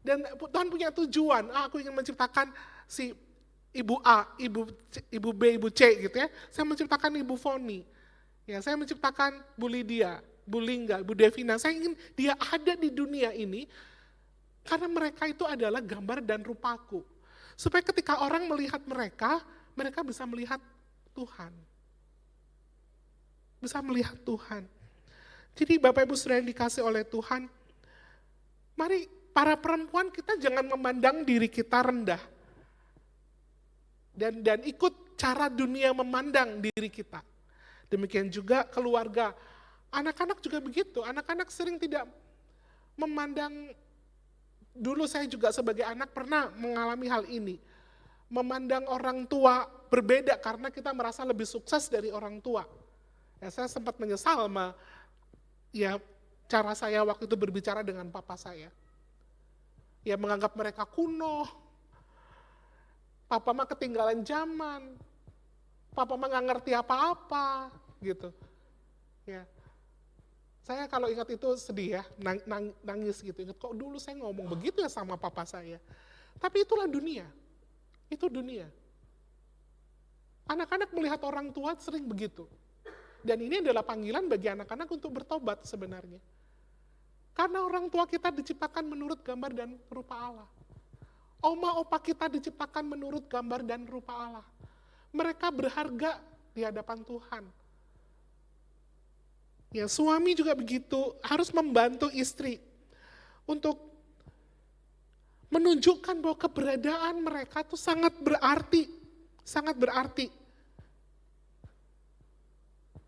Dan Tuhan punya tujuan, aku ingin menciptakan si ibu A, ibu B, ibu C gitu ya. Saya menciptakan ibu Foni, ya, saya menciptakan Bu Lydia, Bu Lingga, Bu Devina. Saya ingin dia ada di dunia ini karena mereka itu adalah gambar dan rupaku. Supaya ketika orang melihat mereka bisa melihat Tuhan. Bisa melihat Tuhan. Jadi Bapak Ibu Saudara yang dikasih oleh Tuhan, mari para perempuan kita jangan memandang diri kita rendah. Dan ikut cara dunia memandang diri kita. Demikian juga keluarga. Anak-anak juga begitu, anak-anak sering tidak memandang, dulu saya juga sebagai anak pernah mengalami hal ini. Memandang orang tua berbeda karena kita merasa lebih sukses dari orang tua. Ya, saya sempat menyesal cara saya waktu itu berbicara dengan papa saya. Ya menganggap mereka kuno, papa mah ketinggalan zaman, papa mah nggak ngerti apa-apa, gitu. Ya, saya kalau ingat itu sedih ya, nangis gitu. Ingat kok dulu saya ngomong begitu ya sama papa saya. Tapi itulah dunia, itu dunia. Anak-anak melihat orang tua sering begitu. Dan ini adalah panggilan bagi anak-anak untuk bertobat sebenarnya. Karena orang tua kita diciptakan menurut gambar dan rupa Allah. Oma opa kita diciptakan menurut gambar dan rupa Allah. Mereka berharga di hadapan Tuhan. Ya, suami juga begitu, harus membantu istri untuk menunjukkan bahwa keberadaan mereka itu sangat berarti, sangat berarti.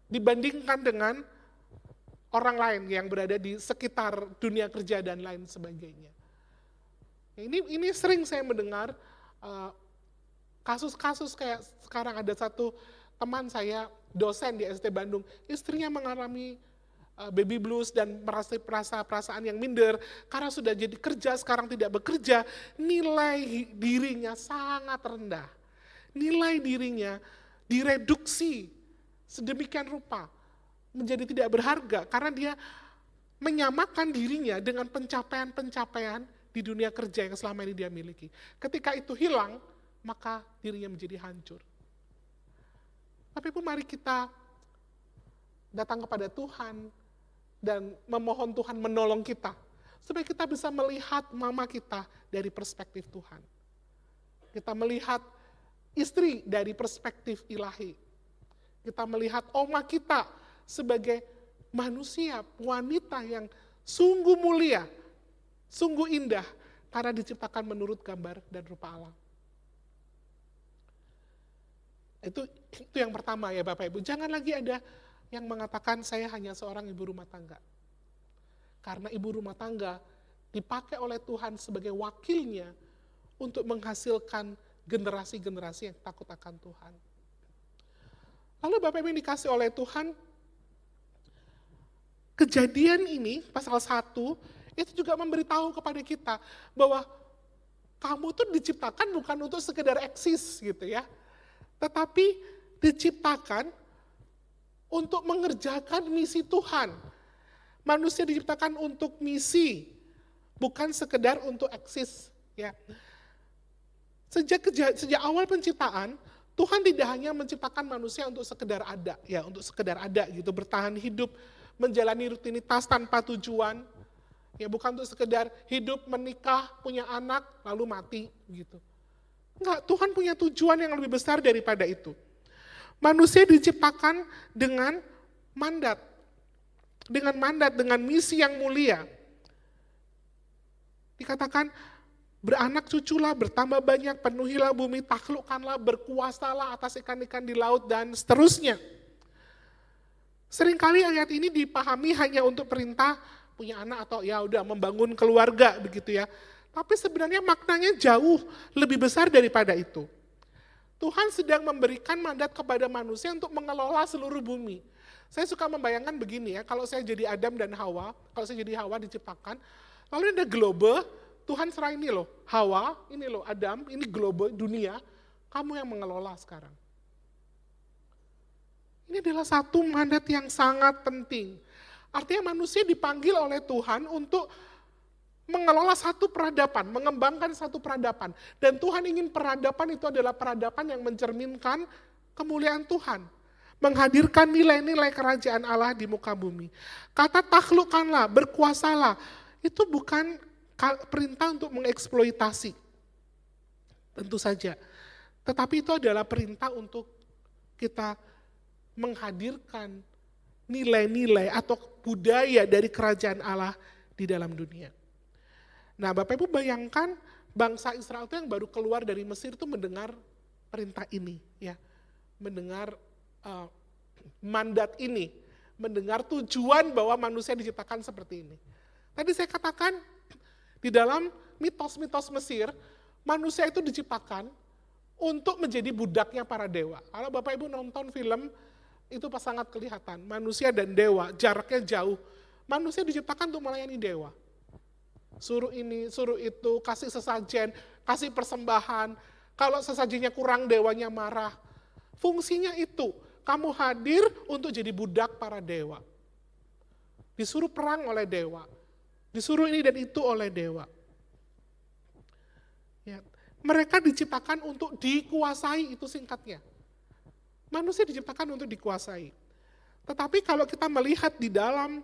Dibandingkan dengan orang lain yang berada di sekitar dunia kerja dan lain sebagainya. Ini sering saya mendengar kasus-kasus kayak sekarang ada satu teman saya, dosen di ST Bandung, istrinya mengalami baby blues dan perasaan yang minder karena sudah jadi kerja, sekarang tidak bekerja, nilai dirinya sangat rendah. Nilai dirinya direduksi sedemikian rupa, menjadi tidak berharga karena dia menyamakan dirinya dengan pencapaian-pencapaian di dunia kerja yang selama ini dia miliki. Ketika itu hilang, maka dirinya menjadi hancur. Tapi pun mari kita datang kepada Tuhan dan memohon Tuhan menolong kita supaya kita bisa melihat mama kita dari perspektif Tuhan. Kita melihat istri dari perspektif ilahi. Kita melihat oma kita sebagai manusia, wanita yang sungguh mulia, sungguh indah, karena diciptakan menurut gambar dan rupa Allah. Itu yang pertama ya Bapak Ibu. Jangan lagi ada yang mengatakan saya hanya seorang ibu rumah tangga. Karena ibu rumah tangga dipakai oleh Tuhan sebagai wakilnya untuk menghasilkan generasi-generasi yang takut akan Tuhan. Lalu Bapak Ibu yang dikasih oleh Tuhan, kejadian ini, pasal 1, itu juga memberitahu kepada kita bahwa kamu tuh diciptakan bukan untuk sekedar eksis gitu ya. Tetapi diciptakan untuk mengerjakan misi Tuhan. Manusia diciptakan untuk misi, bukan sekedar untuk eksis ya. Sejak awal penciptaan, Tuhan tidak hanya menciptakan manusia untuk sekedar ada, ya, untuk sekedar ada gitu, bertahan hidup, menjalani rutinitas tanpa tujuan, ya bukan untuk sekedar hidup, menikah, punya anak, lalu mati gitu. Enggak, Tuhan punya tujuan yang lebih besar daripada itu. Manusia diciptakan dengan mandat, dengan misi yang mulia. Dikatakan, beranak cuculah, bertambah banyak, penuhilah bumi, taklukkanlah, berkuasalah atas ikan-ikan di laut, dan seterusnya. Seringkali ayat ini dipahami hanya untuk perintah punya anak atau ya udah membangun keluarga begitu ya. Tapi sebenarnya maknanya jauh lebih besar daripada itu. Tuhan sedang memberikan mandat kepada manusia untuk mengelola seluruh bumi. Saya suka membayangkan begini ya, kalau saya jadi Adam dan Hawa, kalau saya jadi Hawa diciptakan, lalu ada globe, Tuhan serah ini loh, Hawa, ini loh Adam, ini globe, dunia, kamu yang mengelola sekarang. Ini adalah satu mandat yang sangat penting. Artinya manusia dipanggil oleh Tuhan untuk mengelola satu peradaban, mengembangkan satu peradaban. Dan Tuhan ingin peradaban itu adalah peradaban yang mencerminkan kemuliaan Tuhan. Menghadirkan nilai-nilai kerajaan Allah di muka bumi. Kata taklukkanlah, berkuasalah, itu bukan perintah untuk mengeksploitasi. Tentu saja. Tetapi itu adalah perintah untuk kita menghadirkan nilai-nilai atau budaya dari kerajaan Allah di dalam dunia. Nah, Bapak Ibu bayangkan bangsa Israel itu yang baru keluar dari Mesir itu mendengar perintah ini, ya, mendengar mandat ini, mendengar tujuan bahwa manusia diciptakan seperti ini. Tadi saya katakan, di dalam mitos-mitos Mesir, manusia itu diciptakan untuk menjadi budaknya para dewa. Kalau Bapak Ibu nonton film, itu pas sangat kelihatan, manusia dan dewa, jaraknya jauh. Manusia diciptakan untuk melayani dewa. Suruh ini, suruh itu, kasih sesajen, kasih persembahan. Kalau sesajennya kurang, dewanya marah. Fungsinya itu, kamu hadir untuk jadi budak para dewa. Disuruh perang oleh dewa. Disuruh ini dan itu oleh dewa. Ya, mereka diciptakan untuk dikuasai, itu singkatnya. Manusia diciptakan untuk dikuasai. Tetapi kalau kita melihat di dalam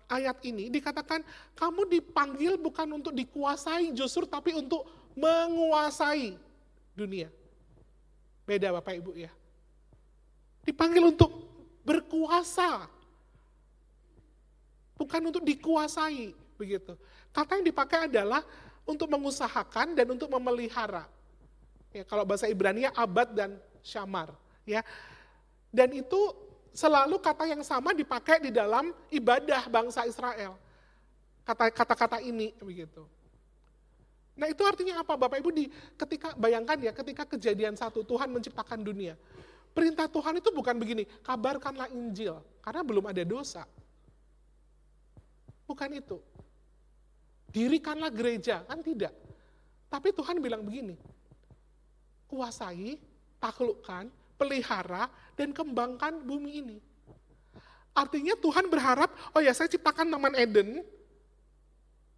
ayat ini dikatakan kamu dipanggil bukan untuk dikuasai justru tapi untuk menguasai dunia. Beda Bapak Ibu ya. Dipanggil untuk berkuasa. Bukan untuk dikuasai begitu. Kata yang dipakai adalah untuk mengusahakan dan untuk memelihara. Ya, kalau bahasa Ibrani abad dan syamar, ya. Dan itu selalu kata yang sama dipakai di dalam ibadah bangsa Israel. Kata-kata ini begitu. Nah, itu artinya apa Bapak Ibu? Ketika bayangkan ya, ketika kejadian 1 Tuhan menciptakan dunia. Perintah Tuhan itu bukan begini, kabarkanlah Injil karena belum ada dosa. Bukan itu. Dirikanlah gereja, kan tidak. Tapi Tuhan bilang begini, kuasai, taklukkan, pelihara, dan kembangkan bumi ini. Artinya Tuhan berharap, oh ya saya ciptakan Taman Eden,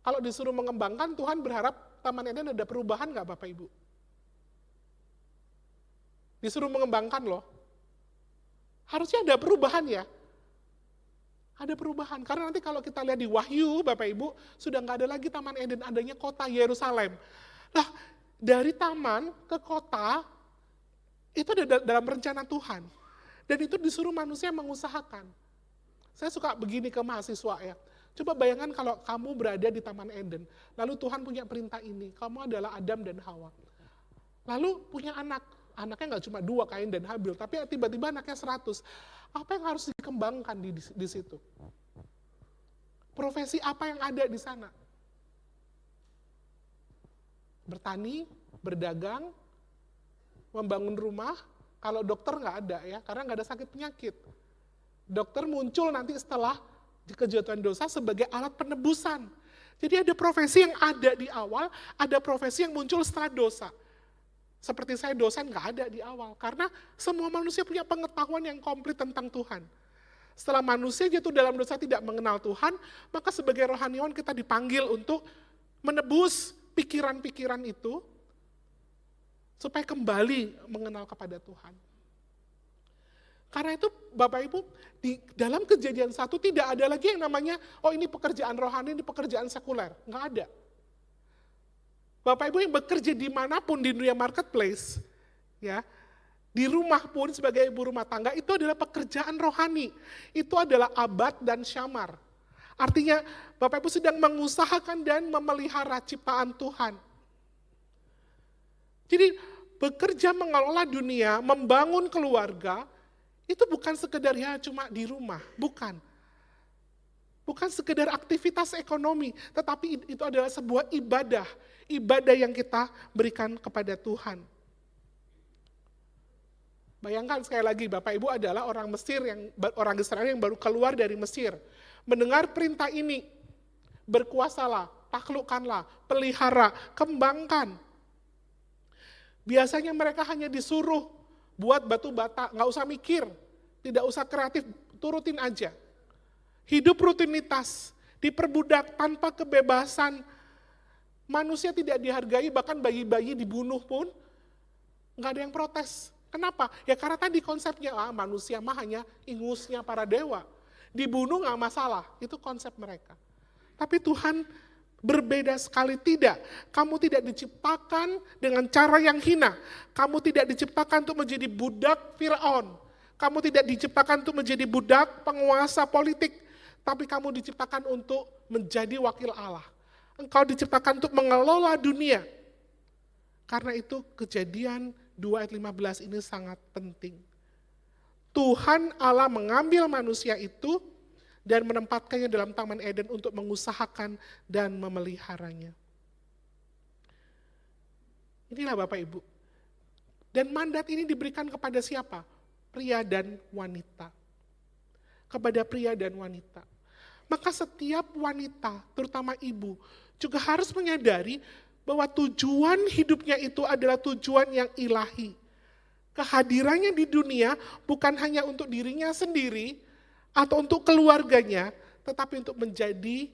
kalau disuruh mengembangkan, Tuhan berharap Taman Eden ada perubahan nggak Bapak Ibu? Disuruh mengembangkan loh. Harusnya ada perubahan ya. Ada perubahan, karena nanti kalau kita lihat di Wahyu, Bapak Ibu, sudah nggak ada lagi Taman Eden, adanya kota Yerusalem. Nah, dari taman ke kota, itu ada dalam rencana Tuhan. Dan itu disuruh manusia mengusahakan. Saya suka begini ke mahasiswa ya, coba bayangkan kalau kamu berada di Taman Eden, lalu Tuhan punya perintah ini, kamu adalah Adam dan Hawa. Lalu punya anak, anaknya nggak cuma 2 Kain dan Habil, tapi tiba-tiba anaknya 100. Apa yang harus dikembangkan di situ? Profesi apa yang ada di sana? Bertani, berdagang, membangun rumah. Kalau dokter nggak ada ya, karena nggak ada sakit penyakit. Dokter muncul nanti setelah kejatuhan dosa sebagai alat penebusan. Jadi ada profesi yang ada di awal, ada profesi yang muncul setelah dosa. Seperti saya dosen nggak ada di awal, karena semua manusia punya pengetahuan yang komplit tentang Tuhan. Setelah manusia jatuh dalam dosa tidak mengenal Tuhan, maka sebagai rohaniawan kita dipanggil untuk menebus pikiran-pikiran itu, supaya kembali mengenal kepada Tuhan. Karena itu Bapak Ibu, di dalam Kejadian 1 tidak ada lagi yang namanya, oh ini pekerjaan rohani, ini pekerjaan sekuler. Nggak ada. Bapak Ibu yang bekerja dimanapun di dunia marketplace, ya, di rumah pun sebagai ibu rumah tangga, itu adalah pekerjaan rohani. Itu adalah abad dan syamar. Artinya Bapak Ibu sedang mengusahakan dan memelihara ciptaan Tuhan. Jadi bekerja mengelola dunia, membangun keluarga, itu bukan sekedar ya cuma di rumah, bukan. Bukan sekedar aktivitas ekonomi, tetapi itu adalah sebuah ibadah. Ibadah yang kita berikan kepada Tuhan. Bayangkan sekali lagi, Bapak Ibu adalah orang Israel yang baru keluar dari Mesir. Mendengar perintah ini, berkuasalah, taklukkanlah, pelihara, kembangkan. Biasanya mereka hanya disuruh buat batu bata, nggak usah mikir, tidak usah kreatif, turutin aja. Hidup rutinitas, diperbudak tanpa kebebasan. Manusia tidak dihargai, bahkan bayi-bayi dibunuh pun nggak ada yang protes. Kenapa? Ya karena tadi konsepnya, manusia mah hanya ingusnya para dewa. Dibunuh nggak masalah, itu konsep mereka. Tapi Tuhan berbeda sekali, tidak. Kamu tidak diciptakan dengan cara yang hina. Kamu tidak diciptakan untuk menjadi budak Firaun. Kamu tidak diciptakan untuk menjadi budak penguasa politik. Tapi kamu diciptakan untuk menjadi wakil Allah. Engkau diciptakan untuk mengelola dunia. Karena itu Kejadian 2 ayat 15 ini sangat penting. Tuhan Allah mengambil manusia itu dan menempatkannya dalam Taman Eden untuk mengusahakan dan memeliharanya. Inilah Bapak Ibu. Dan mandat ini diberikan kepada siapa? Pria dan wanita. Kepada pria dan wanita. Maka setiap wanita, terutama ibu, juga harus menyadari bahwa tujuan hidupnya itu adalah tujuan yang ilahi. Kehadirannya di dunia bukan hanya untuk dirinya sendiri atau untuk keluarganya, tetapi untuk menjadi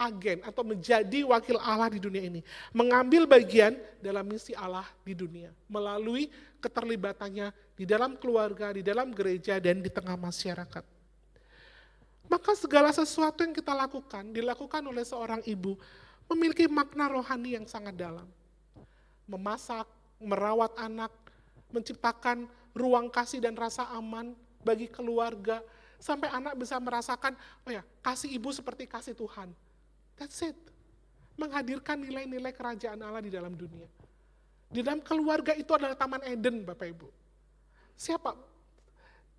agen atau menjadi wakil Allah di dunia ini. Mengambil bagian dalam misi Allah di dunia melalui keterlibatannya di dalam keluarga, di dalam gereja, dan di tengah masyarakat. Maka segala sesuatu yang kita lakukan, dilakukan oleh seorang ibu, memiliki makna rohani yang sangat dalam. Memasak, merawat anak, menciptakan ruang kasih dan rasa aman bagi keluarga, sampai anak bisa merasakan, oh ya, kasih ibu seperti kasih Tuhan. That's it. Menghadirkan nilai-nilai kerajaan Allah di dalam dunia. Di dalam keluarga itu adalah Taman Eden, Bapak Ibu. Siapa?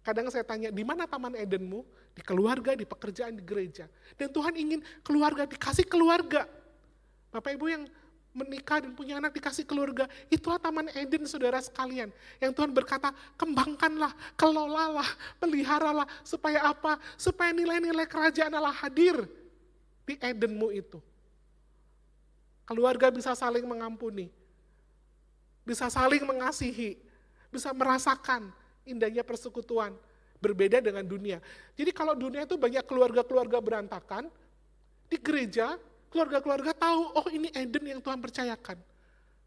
Kadang saya tanya, di mana Taman Edenmu? Di keluarga, di pekerjaan, di gereja. Dan Tuhan ingin keluarga, dikasih keluarga. Bapak Ibu yang menikah dan punya anak dikasih keluarga, itulah Taman Eden saudara sekalian. Yang Tuhan berkata, kembangkanlah, kelolalah, peliharalah, supaya apa? Supaya nilai-nilai kerajaan Allah hadir di Edenmu itu. Keluarga bisa saling mengampuni, bisa saling mengasihi, bisa merasakan indahnya persekutuan, berbeda dengan dunia. Jadi kalau dunia itu banyak keluarga-keluarga berantakan, di gereja keluarga-keluarga tahu, oh ini Eden yang Tuhan percayakan.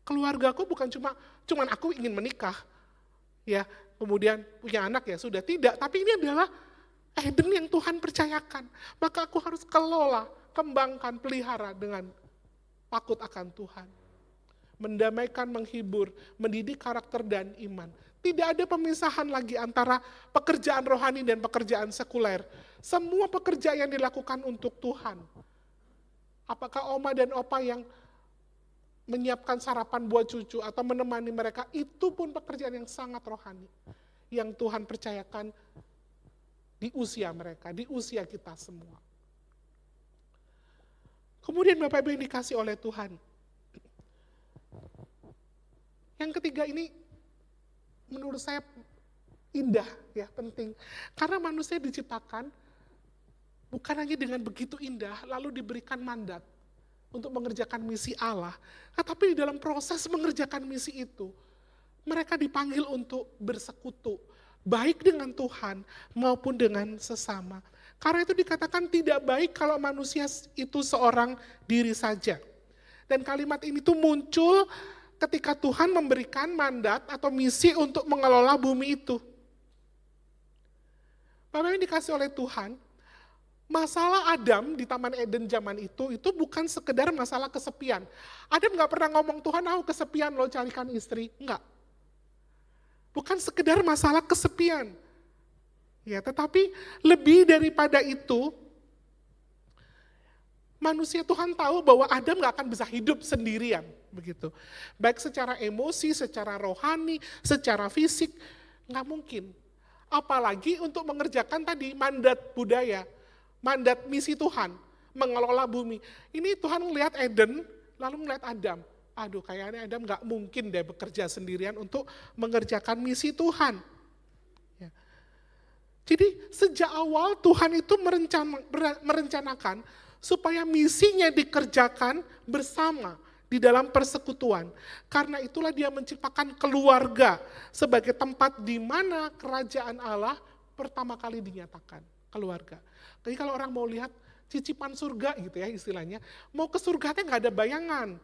Keluargaku bukan cuman aku ingin menikah, ya kemudian punya anak ya sudah, tidak. Tapi ini adalah Eden yang Tuhan percayakan. Maka aku harus kelola, kembangkan, pelihara dengan takut akan Tuhan. Mendamaikan, menghibur, mendidik karakter dan iman. Tidak ada pemisahan lagi antara pekerjaan rohani dan pekerjaan sekuler. Semua pekerjaan yang dilakukan untuk Tuhan. Apakah oma dan opa yang menyiapkan sarapan buat cucu atau menemani mereka, itu pun pekerjaan yang sangat rohani. Yang Tuhan percayakan di usia mereka, di usia kita semua. Kemudian Bapak Ibu yang dikasih oleh Tuhan. Yang ketiga ini menurut saya indah, ya penting. Karena manusia diciptakan bukan hanya dengan begitu indah, lalu diberikan mandat untuk mengerjakan misi Allah. Tetapi di dalam proses mengerjakan misi itu, mereka dipanggil untuk bersekutu, baik dengan Tuhan maupun dengan sesama. Karena itu dikatakan tidak baik kalau manusia itu seorang diri saja. Dan kalimat ini tuh muncul ketika Tuhan memberikan mandat atau misi untuk mengelola bumi itu. Bapak yang dikasih oleh Tuhan, masalah Adam di Taman Eden zaman itu bukan sekedar masalah kesepian. Adam gak pernah ngomong, Tuhan aku kesepian loh carikan istri. Enggak. Bukan sekedar masalah kesepian. Ya, tetapi lebih daripada itu, manusia Tuhan tahu bahwa Adam gak akan bisa hidup sendirian. Begitu. Baik secara emosi, secara rohani, secara fisik, gak mungkin. Apalagi untuk mengerjakan tadi mandat budaya, mandat misi Tuhan, mengelola bumi. Ini Tuhan melihat Eden, lalu melihat Adam. Aduh kayaknya Adam gak mungkin deh bekerja sendirian untuk mengerjakan misi Tuhan. Ya. Jadi sejak awal Tuhan itu merencanakan supaya misinya dikerjakan bersama di dalam persekutuan. Karena itulah dia menciptakan keluarga sebagai tempat di mana kerajaan Allah pertama kali dinyatakan, keluarga. Jadi kalau orang mau lihat cicipan surga gitu ya istilahnya, mau ke surga nggak ada bayangan.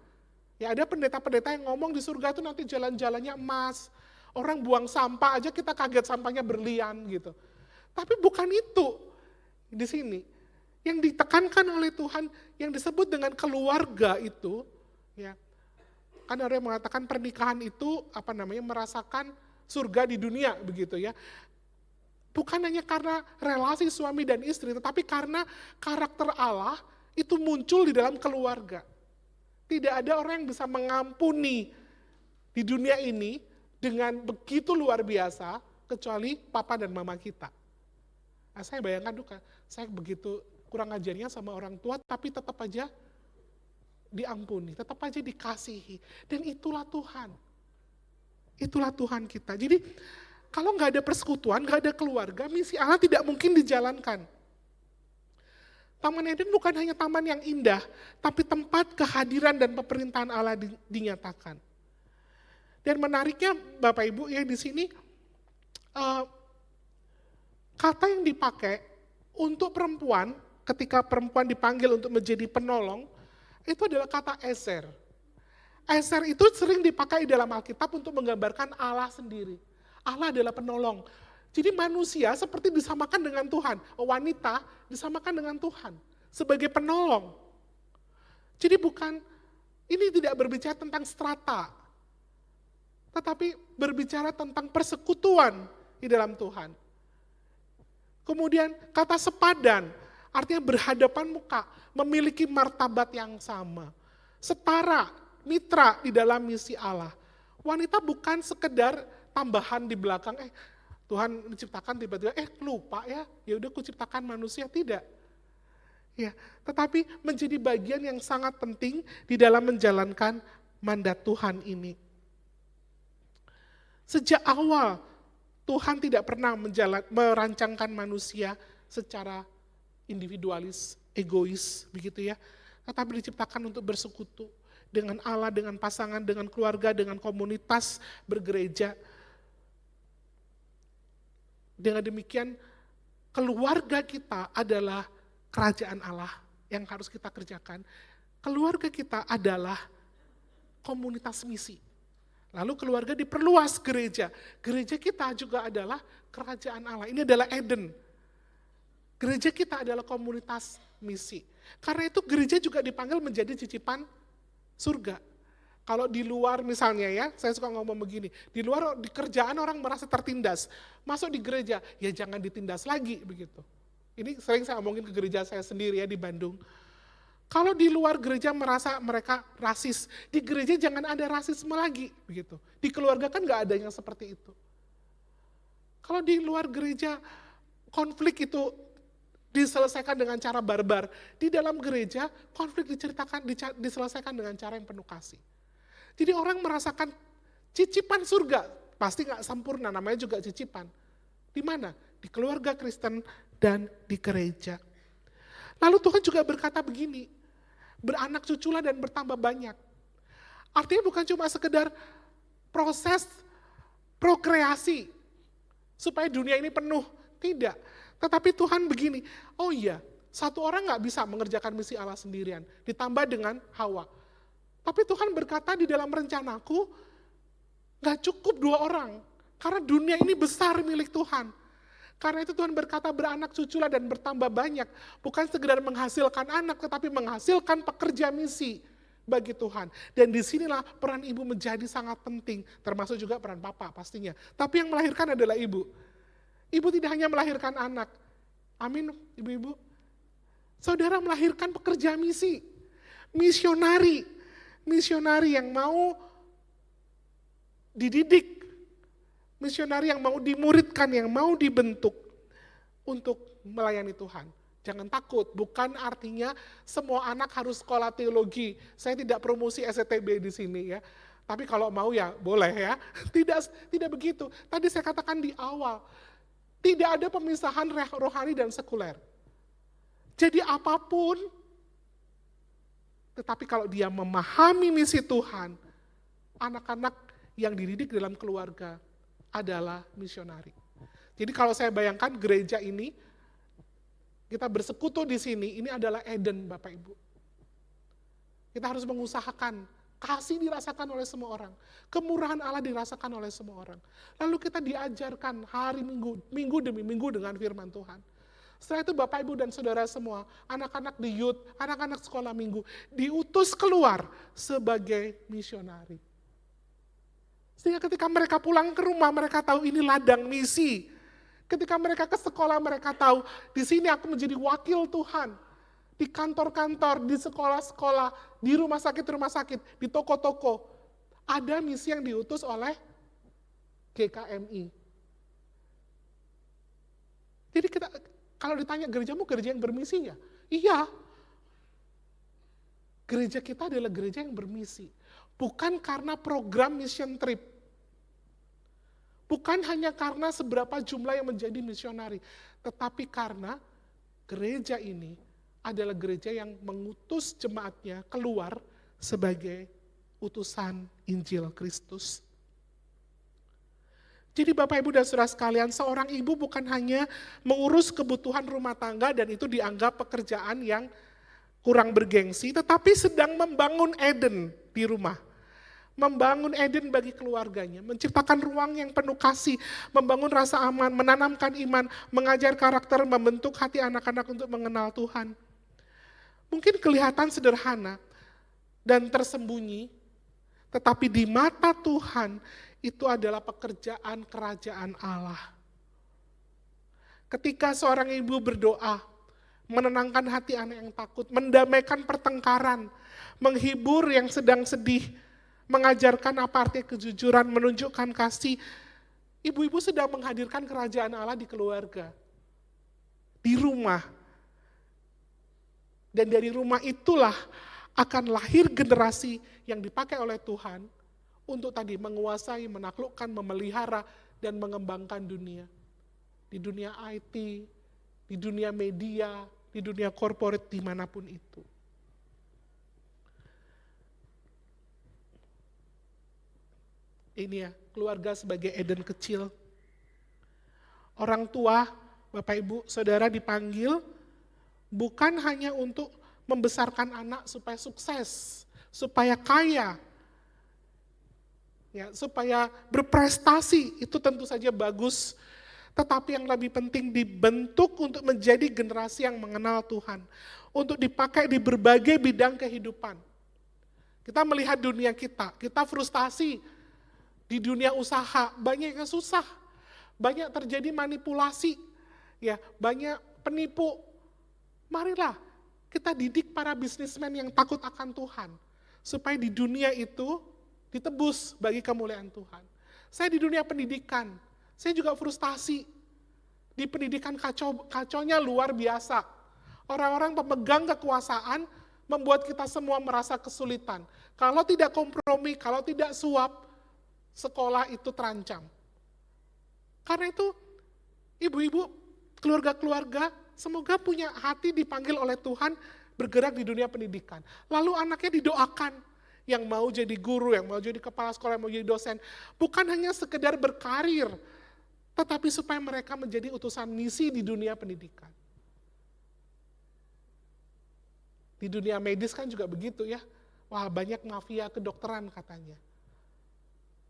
Ya ada pendeta-pendeta yang ngomong di surga itu nanti jalan-jalannya emas, orang buang sampah aja kita kaget sampahnya berlian gitu. Tapi bukan itu di sini. Yang ditekankan oleh Tuhan yang disebut dengan keluarga itu, ya, kan ada yang mengatakan pernikahan itu merasakan surga di dunia begitu ya. Bukan hanya karena relasi suami dan istri, tetapi karena karakter Allah itu muncul di dalam keluarga. Tidak ada orang yang bisa mengampuni di dunia ini dengan begitu luar biasa kecuali papa dan mama kita. Nah, saya bayangkan duka, saya begitu kurang ajarnya sama orang tua, tapi tetap aja diampuni, tetap aja dikasihi. Dan itulah Tuhan. Itulah Tuhan kita. Jadi kalau nggak ada persekutuan, nggak ada keluarga, misi Allah tidak mungkin dijalankan. Taman Eden bukan hanya taman yang indah, tapi tempat kehadiran dan pemerintahan Allah dinyatakan. Dan menariknya Bapak Ibu ya di sini, kata yang dipakai untuk perempuan, ketika perempuan dipanggil untuk menjadi penolong, itu adalah kata eser. Eser itu sering dipakai dalam Alkitab untuk menggambarkan Allah sendiri. Allah adalah penolong. Jadi manusia seperti disamakan dengan Tuhan. Wanita disamakan dengan Tuhan sebagai penolong. Jadi ini tidak berbicara tentang strata, tetapi berbicara tentang persekutuan di dalam Tuhan. Kemudian kata sepadan, artinya berhadapan muka, memiliki martabat yang sama. Setara, mitra di dalam misi Allah. Wanita bukan sekedar tambahan di belakang, Tuhan menciptakan tiba-tiba, lupa ya udah kuciptakan manusia, tidak. Ya, tetapi menjadi bagian yang sangat penting di dalam menjalankan mandat Tuhan ini. Sejak awal, Tuhan tidak pernah merancangkan manusia secara individualis, egois, begitu ya. Tetapi diciptakan untuk bersekutu dengan Allah, dengan pasangan, dengan keluarga, dengan komunitas, bergereja. Dengan demikian, keluarga kita adalah kerajaan Allah yang harus kita kerjakan. Keluarga kita adalah komunitas misi. Lalu keluarga diperluas gereja. Gereja kita juga adalah kerajaan Allah. Ini adalah Eden. Gereja kita adalah komunitas misi. Karena itu gereja juga dipanggil menjadi cicipan surga. Kalau di luar misalnya ya, saya suka ngomong begini, di luar di kerjaan orang merasa tertindas, masuk di gereja, ya jangan ditindas lagi begitu. Ini sering saya omongin ke gereja saya sendiri ya di Bandung. Kalau di luar gereja merasa mereka rasis, di gereja jangan ada rasisme lagi begitu. Di keluarga kan nggak ada yang seperti itu. Kalau di luar gereja konflik itu diselesaikan dengan cara barbar, di dalam gereja konflik diselesaikan dengan cara yang penuh kasih. Jadi orang merasakan cicipan surga, pasti nggak sempurna, namanya juga cicipan. Di mana? Di keluarga Kristen dan di gereja. Lalu Tuhan juga berkata begini, beranak cuculah dan bertambah banyak. Artinya bukan cuma sekedar proses prokreasi supaya dunia ini penuh, tidak. Tetapi Tuhan begini, oh iya, satu orang nggak bisa mengerjakan misi Allah sendirian, ditambah dengan Hawa. Tapi Tuhan berkata di dalam rencanaku, gak cukup 2 orang. Karena dunia ini besar milik Tuhan. Karena itu Tuhan berkata beranak cuculah dan bertambah banyak. Bukan sekedar menghasilkan anak, tetapi menghasilkan pekerja misi bagi Tuhan. Dan disinilah peran ibu menjadi sangat penting. Termasuk juga peran papa pastinya. Tapi yang melahirkan adalah ibu. Ibu tidak hanya melahirkan anak. Amin ibu-ibu. Saudara melahirkan pekerja misi. Misionari. Misionari yang mau dididik, misionari yang mau dimuridkan, yang mau dibentuk untuk melayani Tuhan. Jangan takut, bukan artinya semua anak harus sekolah teologi. Saya tidak promosi STB di sini ya. Tapi kalau mau ya boleh ya. Tidak begitu. Tadi saya katakan di awal, tidak ada pemisahan rohani dan sekuler. Jadi apapun, tetapi kalau dia memahami misi Tuhan, anak-anak yang dididik dalam keluarga adalah misionari. Jadi kalau saya bayangkan gereja ini, kita bersekutu di sini, ini adalah Eden Bapak Ibu. Kita harus mengusahakan, kasih dirasakan oleh semua orang, kemurahan Allah dirasakan oleh semua orang. Lalu kita diajarkan hari minggu demi minggu dengan firman Tuhan. Setelah itu Bapak Ibu dan Saudara semua, anak-anak di youth, anak-anak sekolah minggu, diutus keluar sebagai misionari. Sehingga ketika mereka pulang ke rumah, mereka tahu ini ladang misi. Ketika mereka ke sekolah, mereka tahu di sini aku menjadi wakil Tuhan. Di kantor-kantor, di sekolah-sekolah, di rumah sakit, di toko-toko. Ada misi yang diutus oleh GKMI. Jadi kita kalau ditanya gerejamu gereja yang bermisi ya? Iya. Gereja kita adalah gereja yang bermisi. Bukan karena program mission trip. Bukan hanya karena seberapa jumlah yang menjadi misionari. Tetapi karena gereja ini adalah gereja yang mengutus jemaatnya keluar sebagai utusan Injil Kristus. Jadi Bapak Ibu dan Saudara sekalian, seorang ibu bukan hanya mengurus kebutuhan rumah tangga dan itu dianggap pekerjaan yang kurang bergengsi, tetapi sedang membangun Eden di rumah. Membangun Eden bagi keluarganya, menciptakan ruang yang penuh kasih, membangun rasa aman, menanamkan iman, mengajar karakter, membentuk hati anak-anak untuk mengenal Tuhan. Mungkin kelihatan sederhana dan tersembunyi, tetapi di mata Tuhan itu adalah pekerjaan kerajaan Allah. Ketika seorang ibu berdoa, menenangkan hati anak yang takut, mendamaikan pertengkaran, menghibur yang sedang sedih, mengajarkan apa arti kejujuran, menunjukkan kasih, ibu-ibu sedang menghadirkan kerajaan Allah di keluarga, di rumah. Dan dari rumah itulah akan lahir generasi yang dipakai oleh Tuhan untuk tadi menguasai, menaklukkan, memelihara, dan mengembangkan dunia. Di dunia IT, di dunia media, di dunia korporat, dimanapun itu. Ini ya, keluarga sebagai Eden kecil. Orang tua, Bapak Ibu, Saudara dipanggil bukan hanya untuk membesarkan anak supaya sukses, supaya kaya, ya, supaya berprestasi, itu tentu saja bagus. Tetapi yang lebih penting dibentuk untuk menjadi generasi yang mengenal Tuhan. Untuk dipakai di berbagai bidang kehidupan. Kita melihat dunia kita frustasi di dunia usaha, banyak yang susah. Banyak terjadi manipulasi, ya, banyak penipu. Marilah kita didik para bisnismen yang takut akan Tuhan. Supaya di dunia itu ditebus bagi kemuliaan Tuhan. Saya di dunia pendidikan, saya juga frustasi. Di pendidikan kacaunya luar biasa. Orang-orang pemegang kekuasaan membuat kita semua merasa kesulitan. Kalau tidak kompromi, kalau tidak suap, sekolah itu terancam. Karena itu, ibu-ibu, keluarga-keluarga, semoga punya hati dipanggil oleh Tuhan bergerak di dunia pendidikan. Lalu anaknya didoakan, yang mau jadi guru, yang mau jadi kepala sekolah, yang mau jadi dosen. Bukan hanya sekedar berkarir, tetapi supaya mereka menjadi utusan misi di dunia pendidikan. Di dunia medis kan juga begitu ya. Wah, banyak mafia kedokteran katanya.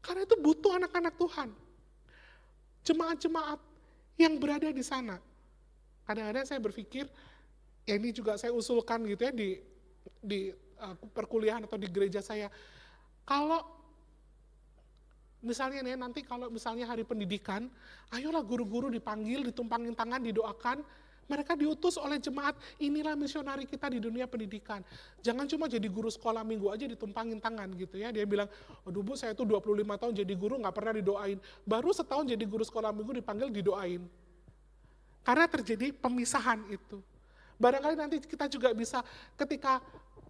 Karena itu butuh anak-anak Tuhan. Jemaat-jemaat yang berada di sana. Kadang-kadang saya berpikir, ya ini juga saya usulkan gitu ya di perkuliahan atau di gereja saya. Kalau misalnya nih nanti kalau misalnya hari pendidikan, ayolah guru-guru dipanggil, ditumpangin tangan, didoakan. Mereka diutus oleh jemaat, inilah misionari kita di dunia pendidikan. Jangan cuma jadi guru sekolah minggu aja ditumpangin tangan gitu ya. Dia bilang, aduh Bu saya tuh 25 tahun jadi guru gak pernah didoain. Baru setahun jadi guru sekolah minggu dipanggil didoain. Karena terjadi pemisahan itu. Barangkali nanti kita juga bisa ketika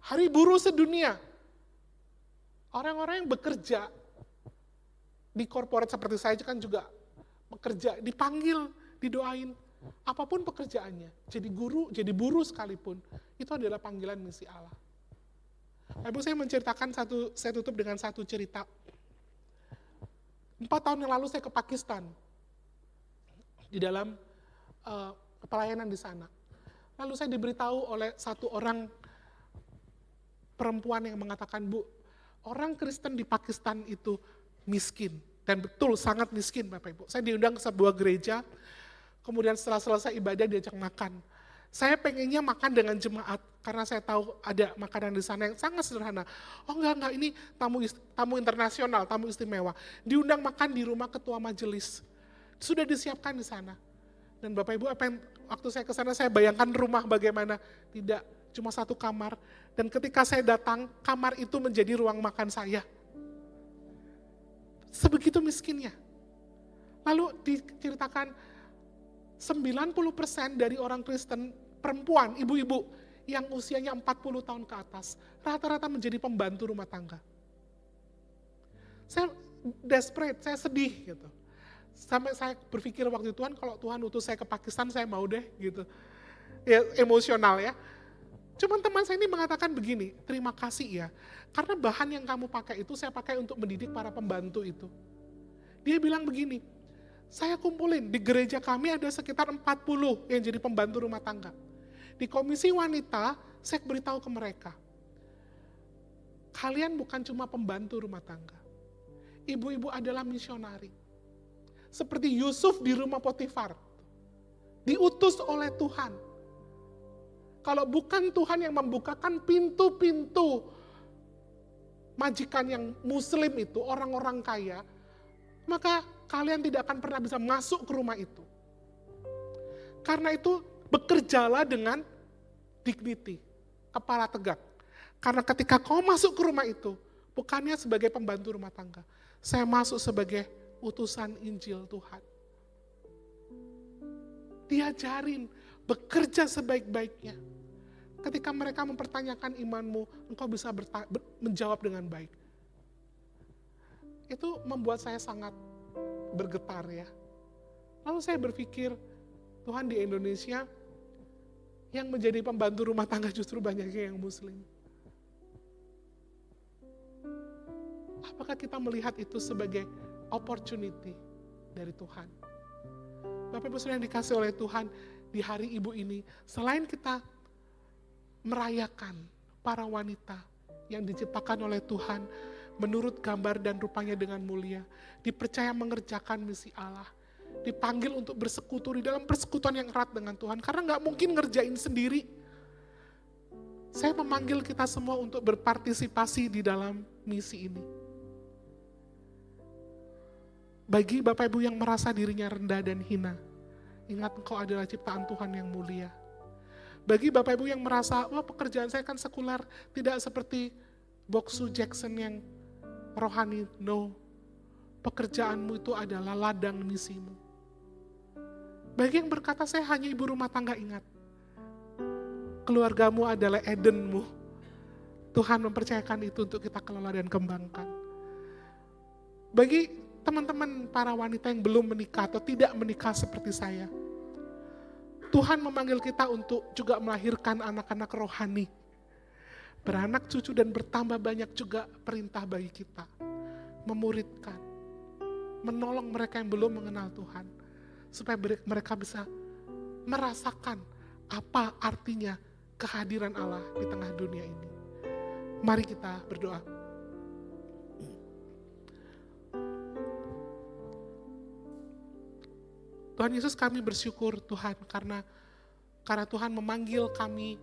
hari buruh sedunia, orang-orang yang bekerja di korporat seperti saya kan juga bekerja, dipanggil, didoain. Apapun pekerjaannya, jadi guru, jadi buruh sekalipun, itu adalah panggilan misi Allah. Ibu saya menceritakan saya tutup dengan satu cerita. 4 tahun yang lalu saya ke Pakistan, di dalam pelayanan di sana. Lalu saya diberitahu oleh satu orang perempuan yang mengatakan, Bu, orang Kristen di Pakistan itu miskin. Dan betul, sangat miskin Bapak Ibu. Saya diundang ke sebuah gereja, kemudian setelah selesai ibadah diajak makan. Saya pengennya makan dengan jemaat, karena saya tahu ada makanan di sana yang sangat sederhana. Oh enggak, ini tamu internasional, tamu istimewa. Diundang makan di rumah ketua majelis. Sudah disiapkan di sana. Dan Bapak Ibu, waktu saya ke sana saya bayangkan rumah bagaimana. Tidak, cuma satu kamar. Dan ketika saya datang, kamar itu menjadi ruang makan saya. Sebegitu miskinnya. Lalu diceritakan, 90% dari orang Kristen perempuan, ibu-ibu yang usianya 40 tahun ke atas, rata-rata menjadi pembantu rumah tangga. Saya desperate, saya sedih gitu. Sampai saya berpikir waktu Tuhan, kalau Tuhan utus saya ke Pakistan, saya mau deh gitu. Ya, emosional ya. Cuman teman saya ini mengatakan begini, terima kasih ya, karena bahan yang kamu pakai itu saya pakai untuk mendidik para pembantu itu. Dia bilang begini, saya kumpulin, di gereja kami ada sekitar 40 yang jadi pembantu rumah tangga. Di komisi wanita, saya beritahu ke mereka, kalian bukan cuma pembantu rumah tangga. Ibu-ibu adalah misionari. Seperti Yusuf di rumah Potifar, diutus oleh Tuhan. Kalau bukan Tuhan yang membukakan pintu-pintu majikan yang muslim itu, orang-orang kaya, maka kalian tidak akan pernah bisa masuk ke rumah itu. Karena itu bekerjalah dengan dignity, kepala tegak. Karena ketika kau masuk ke rumah itu, bukannya sebagai pembantu rumah tangga, saya masuk sebagai utusan Injil Tuhan. Diajarin bekerja sebaik-baiknya. Ketika mereka mempertanyakan imanmu, engkau bisa menjawab dengan baik. Itu membuat saya sangat bergetar ya. Lalu saya berpikir, Tuhan di Indonesia yang menjadi pembantu rumah tangga justru banyaknya yang muslim. Apakah kita melihat itu sebagai opportunity dari Tuhan? Bapak Ibu Saudara yang dikasih oleh Tuhan, di hari Ibu ini, selain kita merayakan para wanita yang diciptakan oleh Tuhan, menurut gambar dan rupanya dengan mulia, dipercaya mengerjakan misi Allah, dipanggil untuk bersekutu di dalam persekutuan yang erat dengan Tuhan, karena gak mungkin ngerjain sendiri. Saya memanggil kita semua untuk berpartisipasi di dalam misi ini. Bagi Bapak Ibu yang merasa dirinya rendah dan hina, ingat engkau adalah ciptaan Tuhan yang mulia. Bagi Bapak Ibu yang merasa, wah pekerjaan saya kan sekuler, tidak seperti Boksu Jackson yang rohani, no. Pekerjaanmu itu adalah ladang misimu. Bagi yang berkata, saya hanya ibu rumah tangga, ingat. Keluargamu adalah Edenmu. Tuhan mempercayakan itu untuk kita kelola dan kembangkan. Bagi teman-teman para wanita yang belum menikah atau tidak menikah seperti saya, Tuhan memanggil kita untuk juga melahirkan anak-anak rohani. Beranak cucu dan bertambah banyak juga perintah bagi kita. Memuridkan, menolong mereka yang belum mengenal Tuhan. Supaya mereka bisa merasakan apa artinya kehadiran Allah di tengah dunia ini. Mari kita berdoa. Tuhan Yesus, kami bersyukur Tuhan karena Tuhan memanggil kami,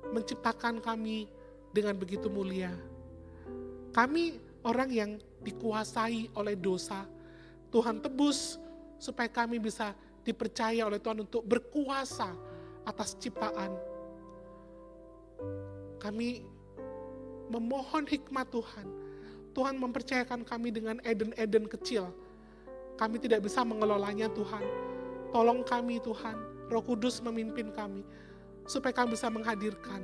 menciptakan kami dengan begitu mulia. Kami orang yang dikuasai oleh dosa, Tuhan tebus supaya kami bisa dipercaya oleh Tuhan untuk berkuasa atas ciptaan. Kami memohon hikmat Tuhan. Tuhan mempercayakan kami dengan Eden-Eden kecil. Kami tidak bisa mengelolanya Tuhan. Tolong kami Tuhan, Roh Kudus memimpin kami, supaya kami bisa menghadirkan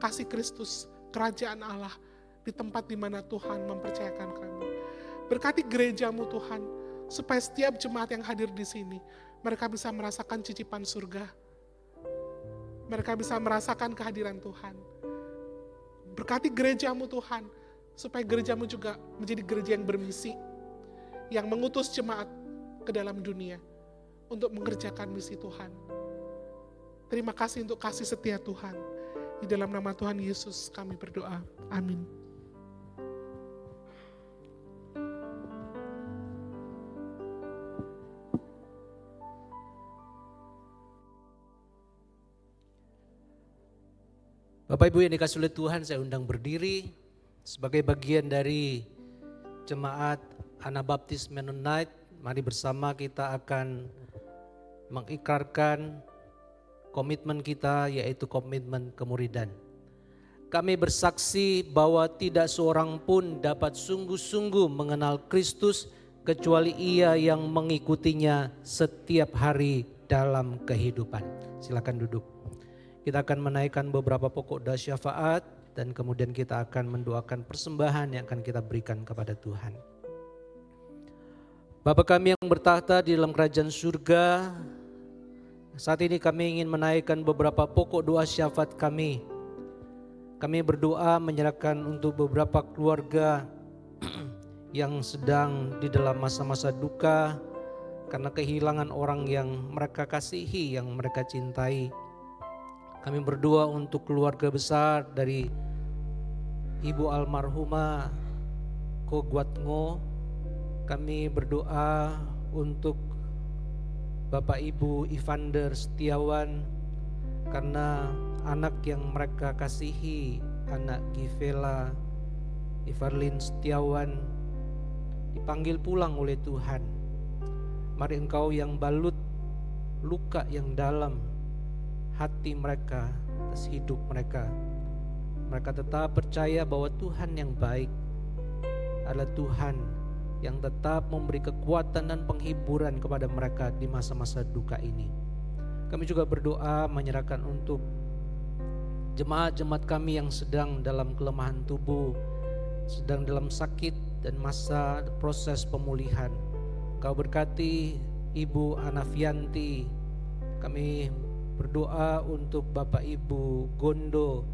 kasih Kristus, kerajaan Allah di tempat di mana Tuhan mempercayakan kami. Berkati gerejamu Tuhan, supaya setiap jemaat yang hadir di sini, mereka bisa merasakan cicipan surga. Mereka bisa merasakan kehadiran Tuhan. Berkati gerejamu Tuhan, supaya gerejamu juga menjadi gereja yang bermisi, yang mengutus jemaat ke dalam dunia untuk mengerjakan misi Tuhan. Terima kasih untuk kasih setia Tuhan. Di dalam nama Tuhan Yesus kami berdoa. Amin. Bapak Ibu yang dikasih oleh Tuhan, saya undang berdiri sebagai bagian dari jemaat Anabaptis Mennonite. Mari bersama kita akan mengikrarkan komitmen kita, yaitu komitmen kemuridan. Kami bersaksi bahwa tidak seorang pun dapat sungguh-sungguh mengenal Kristus kecuali ia yang mengikutinya setiap hari dalam kehidupan. Silakan duduk. Kita akan menaikkan beberapa pokok doa syafaat dan kemudian kita akan mendoakan persembahan yang akan kita berikan kepada Tuhan. Bapa kami yang bertahta di dalam kerajaan surga, saat ini kami ingin menaikkan beberapa pokok doa syafaat kami. Kami berdoa menyerahkan untuk beberapa keluarga yang sedang di dalam masa-masa duka karena kehilangan orang yang mereka kasihi, yang mereka cintai. Kami berdoa untuk keluarga besar dari Ibu almarhumah Ko Guatngo. Kami berdoa untuk Bapak Ibu Ivander Setiawan karena anak yang mereka kasihi, anak Givela Ivarlin Setiawan dipanggil pulang oleh Tuhan. Mari Engkau yang balut luka yang dalam hati mereka, atas hidup mereka. Mereka tetap percaya bahwa Tuhan yang baik adalah Tuhan yang tetap memberi kekuatan dan penghiburan kepada mereka di masa-masa duka ini. Kami juga berdoa menyerahkan untuk jemaat-jemaat kami yang sedang dalam kelemahan tubuh, sedang dalam sakit dan masa proses pemulihan. Kau berkati Ibu Anafianti. Kami berdoa untuk Bapak Ibu Gondo.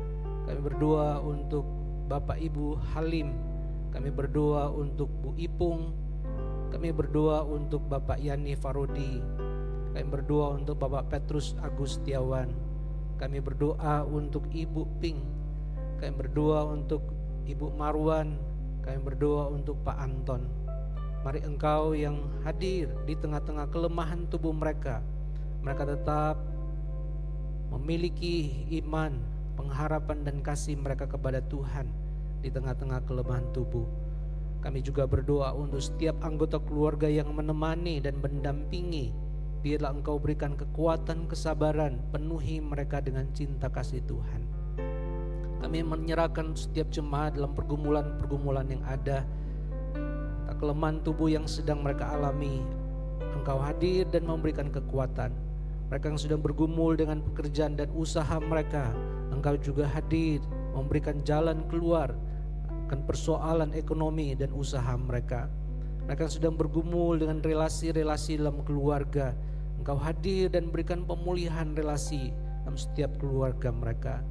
Kami berdoa untuk Bapak Ibu Halim. Kami berdoa untuk Bu Ipung. Kami berdoa untuk Bapak Yani Farodi. Kami berdoa untuk Bapak Petrus Agustiawan. Kami berdoa untuk Ibu Ping. Kami berdoa untuk Ibu Marwan. Kami berdoa untuk Pak Anton. Mari Engkau yang hadir di tengah-tengah kelemahan tubuh mereka. Mereka tetap memiliki iman, pengharapan dan kasih mereka kepada Tuhan di tengah-tengah kelemahan tubuh. Kami juga berdoa untuk setiap anggota keluarga yang menemani dan mendampingi. Biarlah Engkau berikan kekuatan, kesabaran, penuhi mereka dengan cinta kasih Tuhan. Kami menyerahkan setiap jemaat dalam pergumulan-pergumulan yang ada, kelemahan tubuh yang sedang mereka alami. Engkau hadir dan memberikan kekuatan. Mereka yang sedang bergumul dengan pekerjaan dan usaha mereka, Engkau juga hadir memberikan jalan keluar akan persoalan ekonomi dan usaha mereka. Mereka yang sedang bergumul dengan relasi-relasi dalam keluarga, Engkau hadir dan berikan pemulihan relasi dalam setiap keluarga mereka.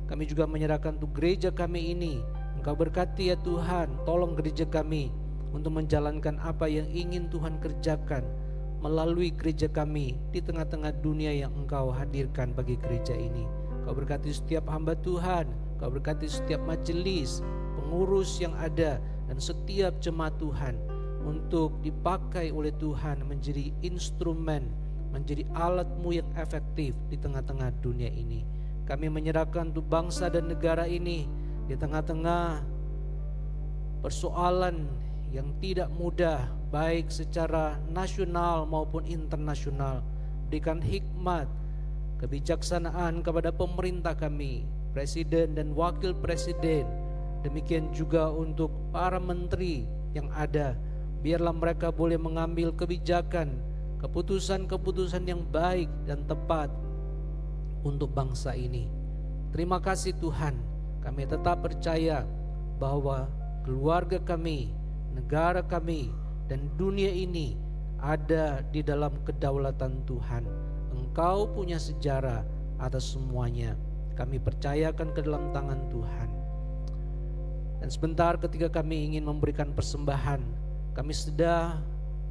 Kami juga menyerahkan untuk gereja kami ini. Engkau berkati ya Tuhan, tolong gereja kami untuk menjalankan apa yang ingin Tuhan kerjakan melalui gereja kami di tengah-tengah dunia yang Engkau hadirkan bagi gereja ini. Kau berkati setiap hamba Tuhan, Kau berkati setiap majelis, pengurus yang ada dan setiap jemaat Tuhan untuk dipakai oleh Tuhan menjadi instrumen, menjadi alat-Mu yang efektif di tengah-tengah dunia ini. Kami menyerahkan untuk bangsa dan negara ini di tengah-tengah persoalan yang tidak mudah, baik secara nasional maupun internasional. Berikan hikmat, kebijaksanaan kepada pemerintah kami, presiden dan wakil presiden. Demikian juga untuk para menteri yang ada. Biarlah mereka boleh mengambil kebijakan, keputusan-keputusan yang baik dan tepat untuk bangsa ini. Terima kasih Tuhan, kami tetap percaya bahwa keluarga kami, negara kami, dan dunia ini ada di dalam kedaulatan Tuhan. Engkau punya sejarah atas semuanya. Kami percayakan ke dalam tangan Tuhan. Dan sebentar ketika kami ingin memberikan persembahan, kami sedang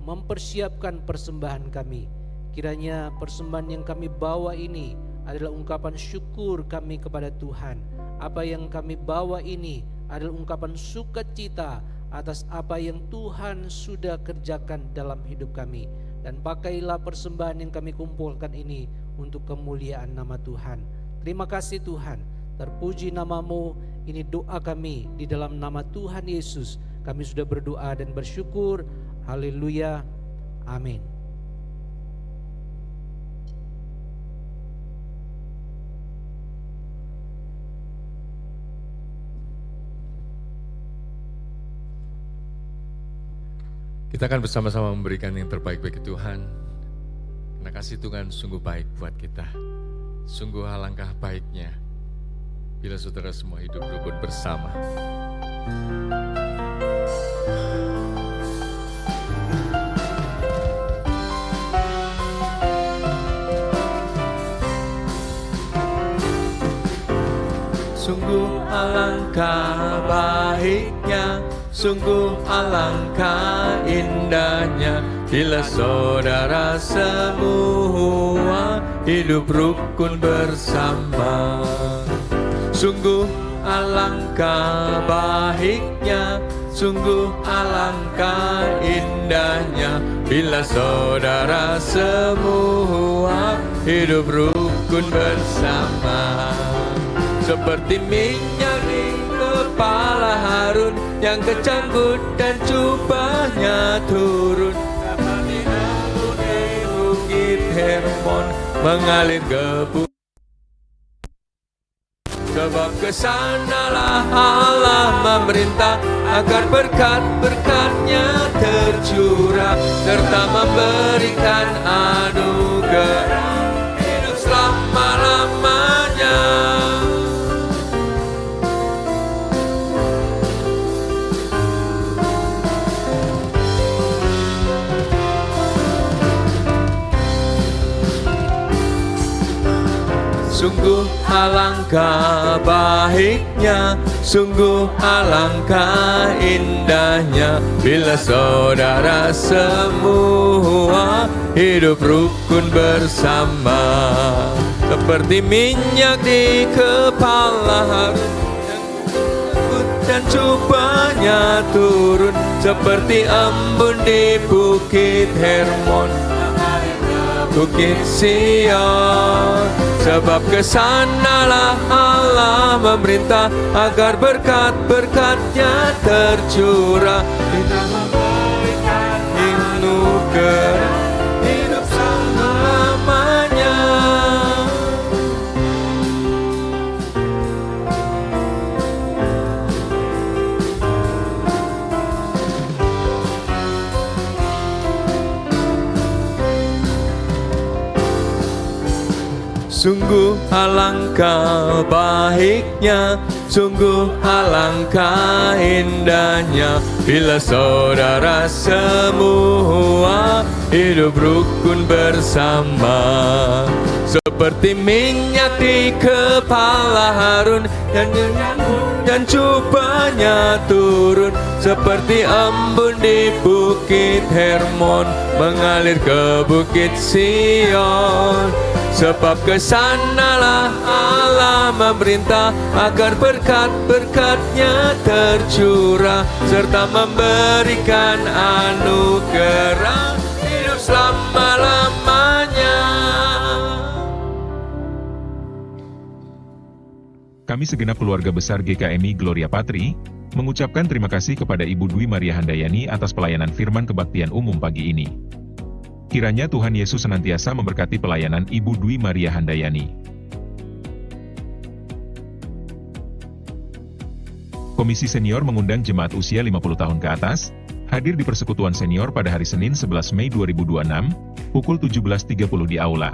mempersiapkan persembahan kami. Kiranya persembahan yang kami bawa ini adalah ungkapan syukur kami kepada Tuhan. Apa yang kami bawa ini adalah ungkapan sukacita atas apa yang Tuhan sudah kerjakan dalam hidup kami. Dan pakailah persembahan yang kami kumpulkan ini untuk kemuliaan nama Tuhan. Terima kasih Tuhan, terpuji nama-Mu. Ini doa kami di dalam nama Tuhan Yesus. Kami sudah berdoa dan bersyukur. Haleluya. Amin. Kita akan bersama-sama memberikan yang terbaik bagi Tuhan. Karena Kasih Tuhan sungguh baik buat kita. Sungguh alangkah baiknya bila saudara semua hidup rukun bersama. Sungguh alangkah baiknya, sungguh alangkah indahnya, bila saudara semua hidup rukun bersama. Sungguh alangkah baiknya, sungguh alangkah indahnya, bila saudara semua hidup rukun bersama. Seperti minyak di kepala Harun yang kecangkut dan jubahnya turun, seperti embun di bukit Hermon mengalir ke bukit. Sebab kesanalah Allah memerintah agar berkat-berkatnya tercurah, serta memberikan anugerah hidup selama-lamanya. Sungguh alangkah baiknya, sungguh alangkah indahnya, bila saudara semua hidup rukun bersama. Seperti minyak di kepala Harun dan jubahnya turun, seperti embun di bukit Hermon, bukit Sion. Sebab kesanalah Allah memerintah agar berkat-berkatnya tercurah, kita memberikan anugerah hidup selama-lamanya. Sungguh alangkah baiknya, sungguh alangkah indahnya, bila saudara semua hidup rukun bersama. Seperti minyak di kepala Harun dan jubahnya turun, seperti embun di bukit Hermon mengalir ke bukit Sion. Sebab kesanalah Allah memerintah agar berkat-berkatnya tercurah, serta memberikan anugerah hidup selama-lamanya. Kami segenap keluarga besar GKMI Gloria Patri mengucapkan terima kasih kepada Ibu Dwi Maria Handayani atas pelayanan firman kebaktian umum pagi ini. Kiranya Tuhan Yesus senantiasa memberkati pelayanan Ibu Dwi Maria Handayani. Komisi Senior mengundang jemaat usia 50 tahun ke atas, hadir di persekutuan senior pada hari Senin 11 Mei 2026, pukul 17.30 di Aula.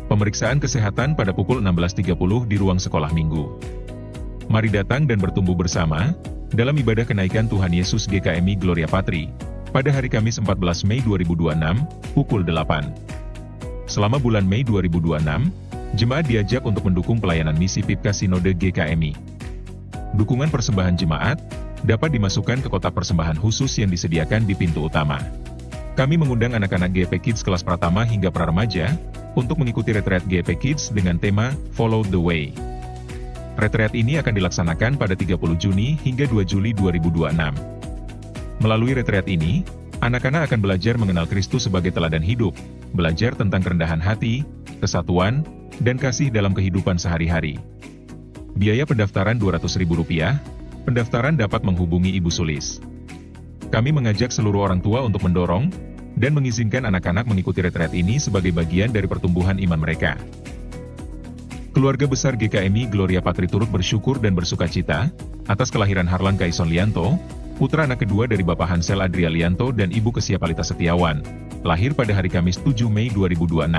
Pemeriksaan kesehatan pada pukul 16.30 di ruang sekolah minggu. Mari datang dan bertumbuh bersama, dalam ibadah kenaikan Tuhan Yesus GKMI Gloria Patri, pada hari Kamis 14 Mei 2026, pukul 8. Selama bulan Mei 2026, jemaat diajak untuk mendukung pelayanan misi PIPKA Sinode GKMI. Dukungan persembahan jemaat dapat dimasukkan ke kotak persembahan khusus yang disediakan di pintu utama. Kami mengundang anak-anak GP Kids kelas pratama hingga praremaja untuk mengikuti retreat GP Kids dengan tema Follow the Way. Retreat ini akan dilaksanakan pada 30 Juni hingga 2 Juli 2026. Melalui retreat ini, anak-anak akan belajar mengenal Kristus sebagai teladan hidup, belajar tentang kerendahan hati, kesatuan, dan kasih dalam kehidupan sehari-hari. Biaya pendaftaran Rp200.000, pendaftaran dapat menghubungi Ibu Sulis. Kami mengajak seluruh orang tua untuk mendorong dan mengizinkan anak-anak mengikuti retreat ini sebagai bagian dari pertumbuhan iman mereka. Keluarga besar GKMI Gloria Patri turut bersyukur dan bersukacita atas kelahiran Harlan Kaison Lianto putra anak kedua dari Bapak Hansel Adrialianto dan Ibu Kesia Palita Setiawan, lahir pada hari Kamis 7 Mei 2026.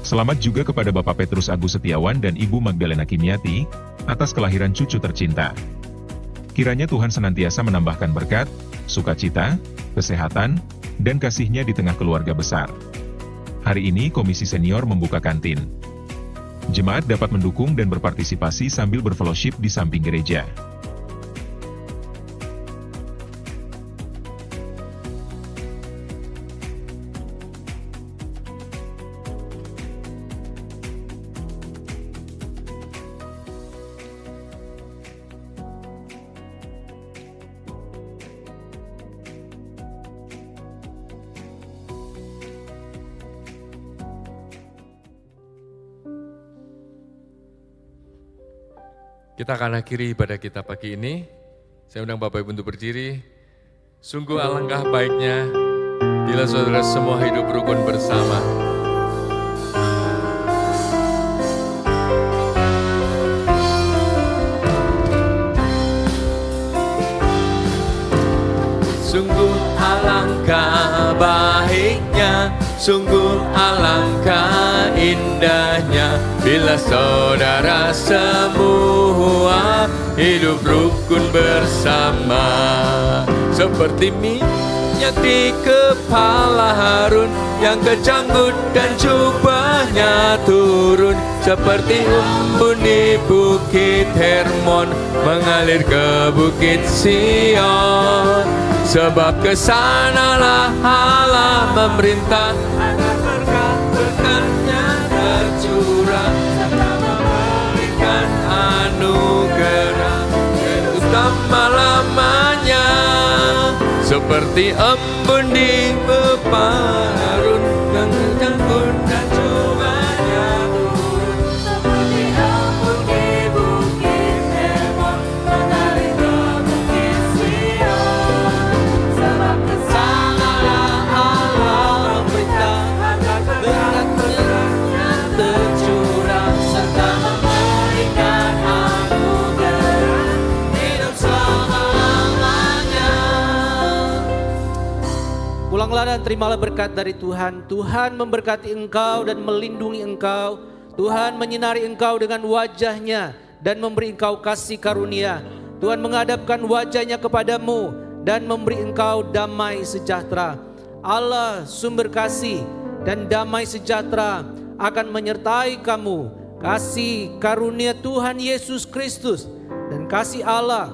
Selamat juga kepada Bapak Petrus Agus Setiawan dan Ibu Magdalena Kimiati, atas kelahiran cucu tercinta. Kiranya Tuhan senantiasa menambahkan berkat, sukacita, kesehatan, dan kasih-Nya di tengah keluarga besar. Hari ini Komisi Senior membuka kantin. Jemaat dapat mendukung dan berpartisipasi sambil berfellowship di samping gereja. Kita akan akhiri ibadah kita pagi ini. Saya undang Bapak Ibu untuk berdiri. Sungguh alangkah baiknya bila saudara semua hidup rukun bersama. Sungguh alangkah baiknya, sungguh alangkah indahnya bila saudara semua hidup rukun bersama. Seperti minyak di kepala Harun yang kecanggut dan jubahnya turun, seperti embun di bukit Hermon mengalir ke bukit Sion. Sebab kesanalah Allah memerintah agar berkat-berkat-Nya tercurah serta memberikan anugerah selama-lamanya. Seperti embun di kepala Harun yang kecanggut dan jubahnya turun, seperti embun di bukit Hermon mengalir ke bukit Sion. Sebab kesanalah Allah memerintah agar berkat-berkat-Nya tercurah serta memberikan anugerah hidup selama-lamanya. Pulanglah dan terimalah berkat dari Tuhan. Tuhan memberkati engkau dan melindungi engkau. Tuhan menyinari engkau dengan wajah-Nya dan memberi engkau kasih karunia. Tuhan menghadapkan wajah-Nya kepadamu dan memberi engkau damai sejahtera. Allah sumber kasih dan damai sejahtera akan menyertai kamu. Kasih karunia Tuhan Yesus Kristus dan kasih Allah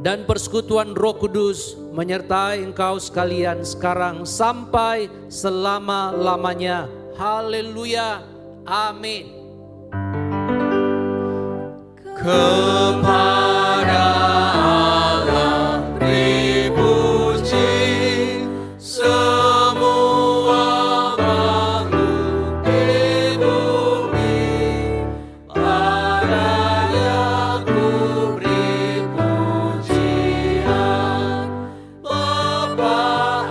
dan persekutuan Roh Kudus menyertai engkau sekalian sekarang sampai selama-lamanya. Haleluya. Amin. Kepada Allah beri puji semua makhluk di bumi. Padanya ku beri pujian, Bapa,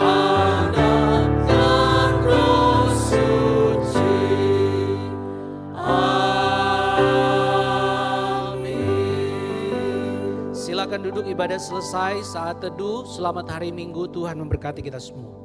Anak, dan Roh Suci. Silakan duduk, ibadah selesai, saat teduh. Selamat hari Minggu, Tuhan memberkati kita semua.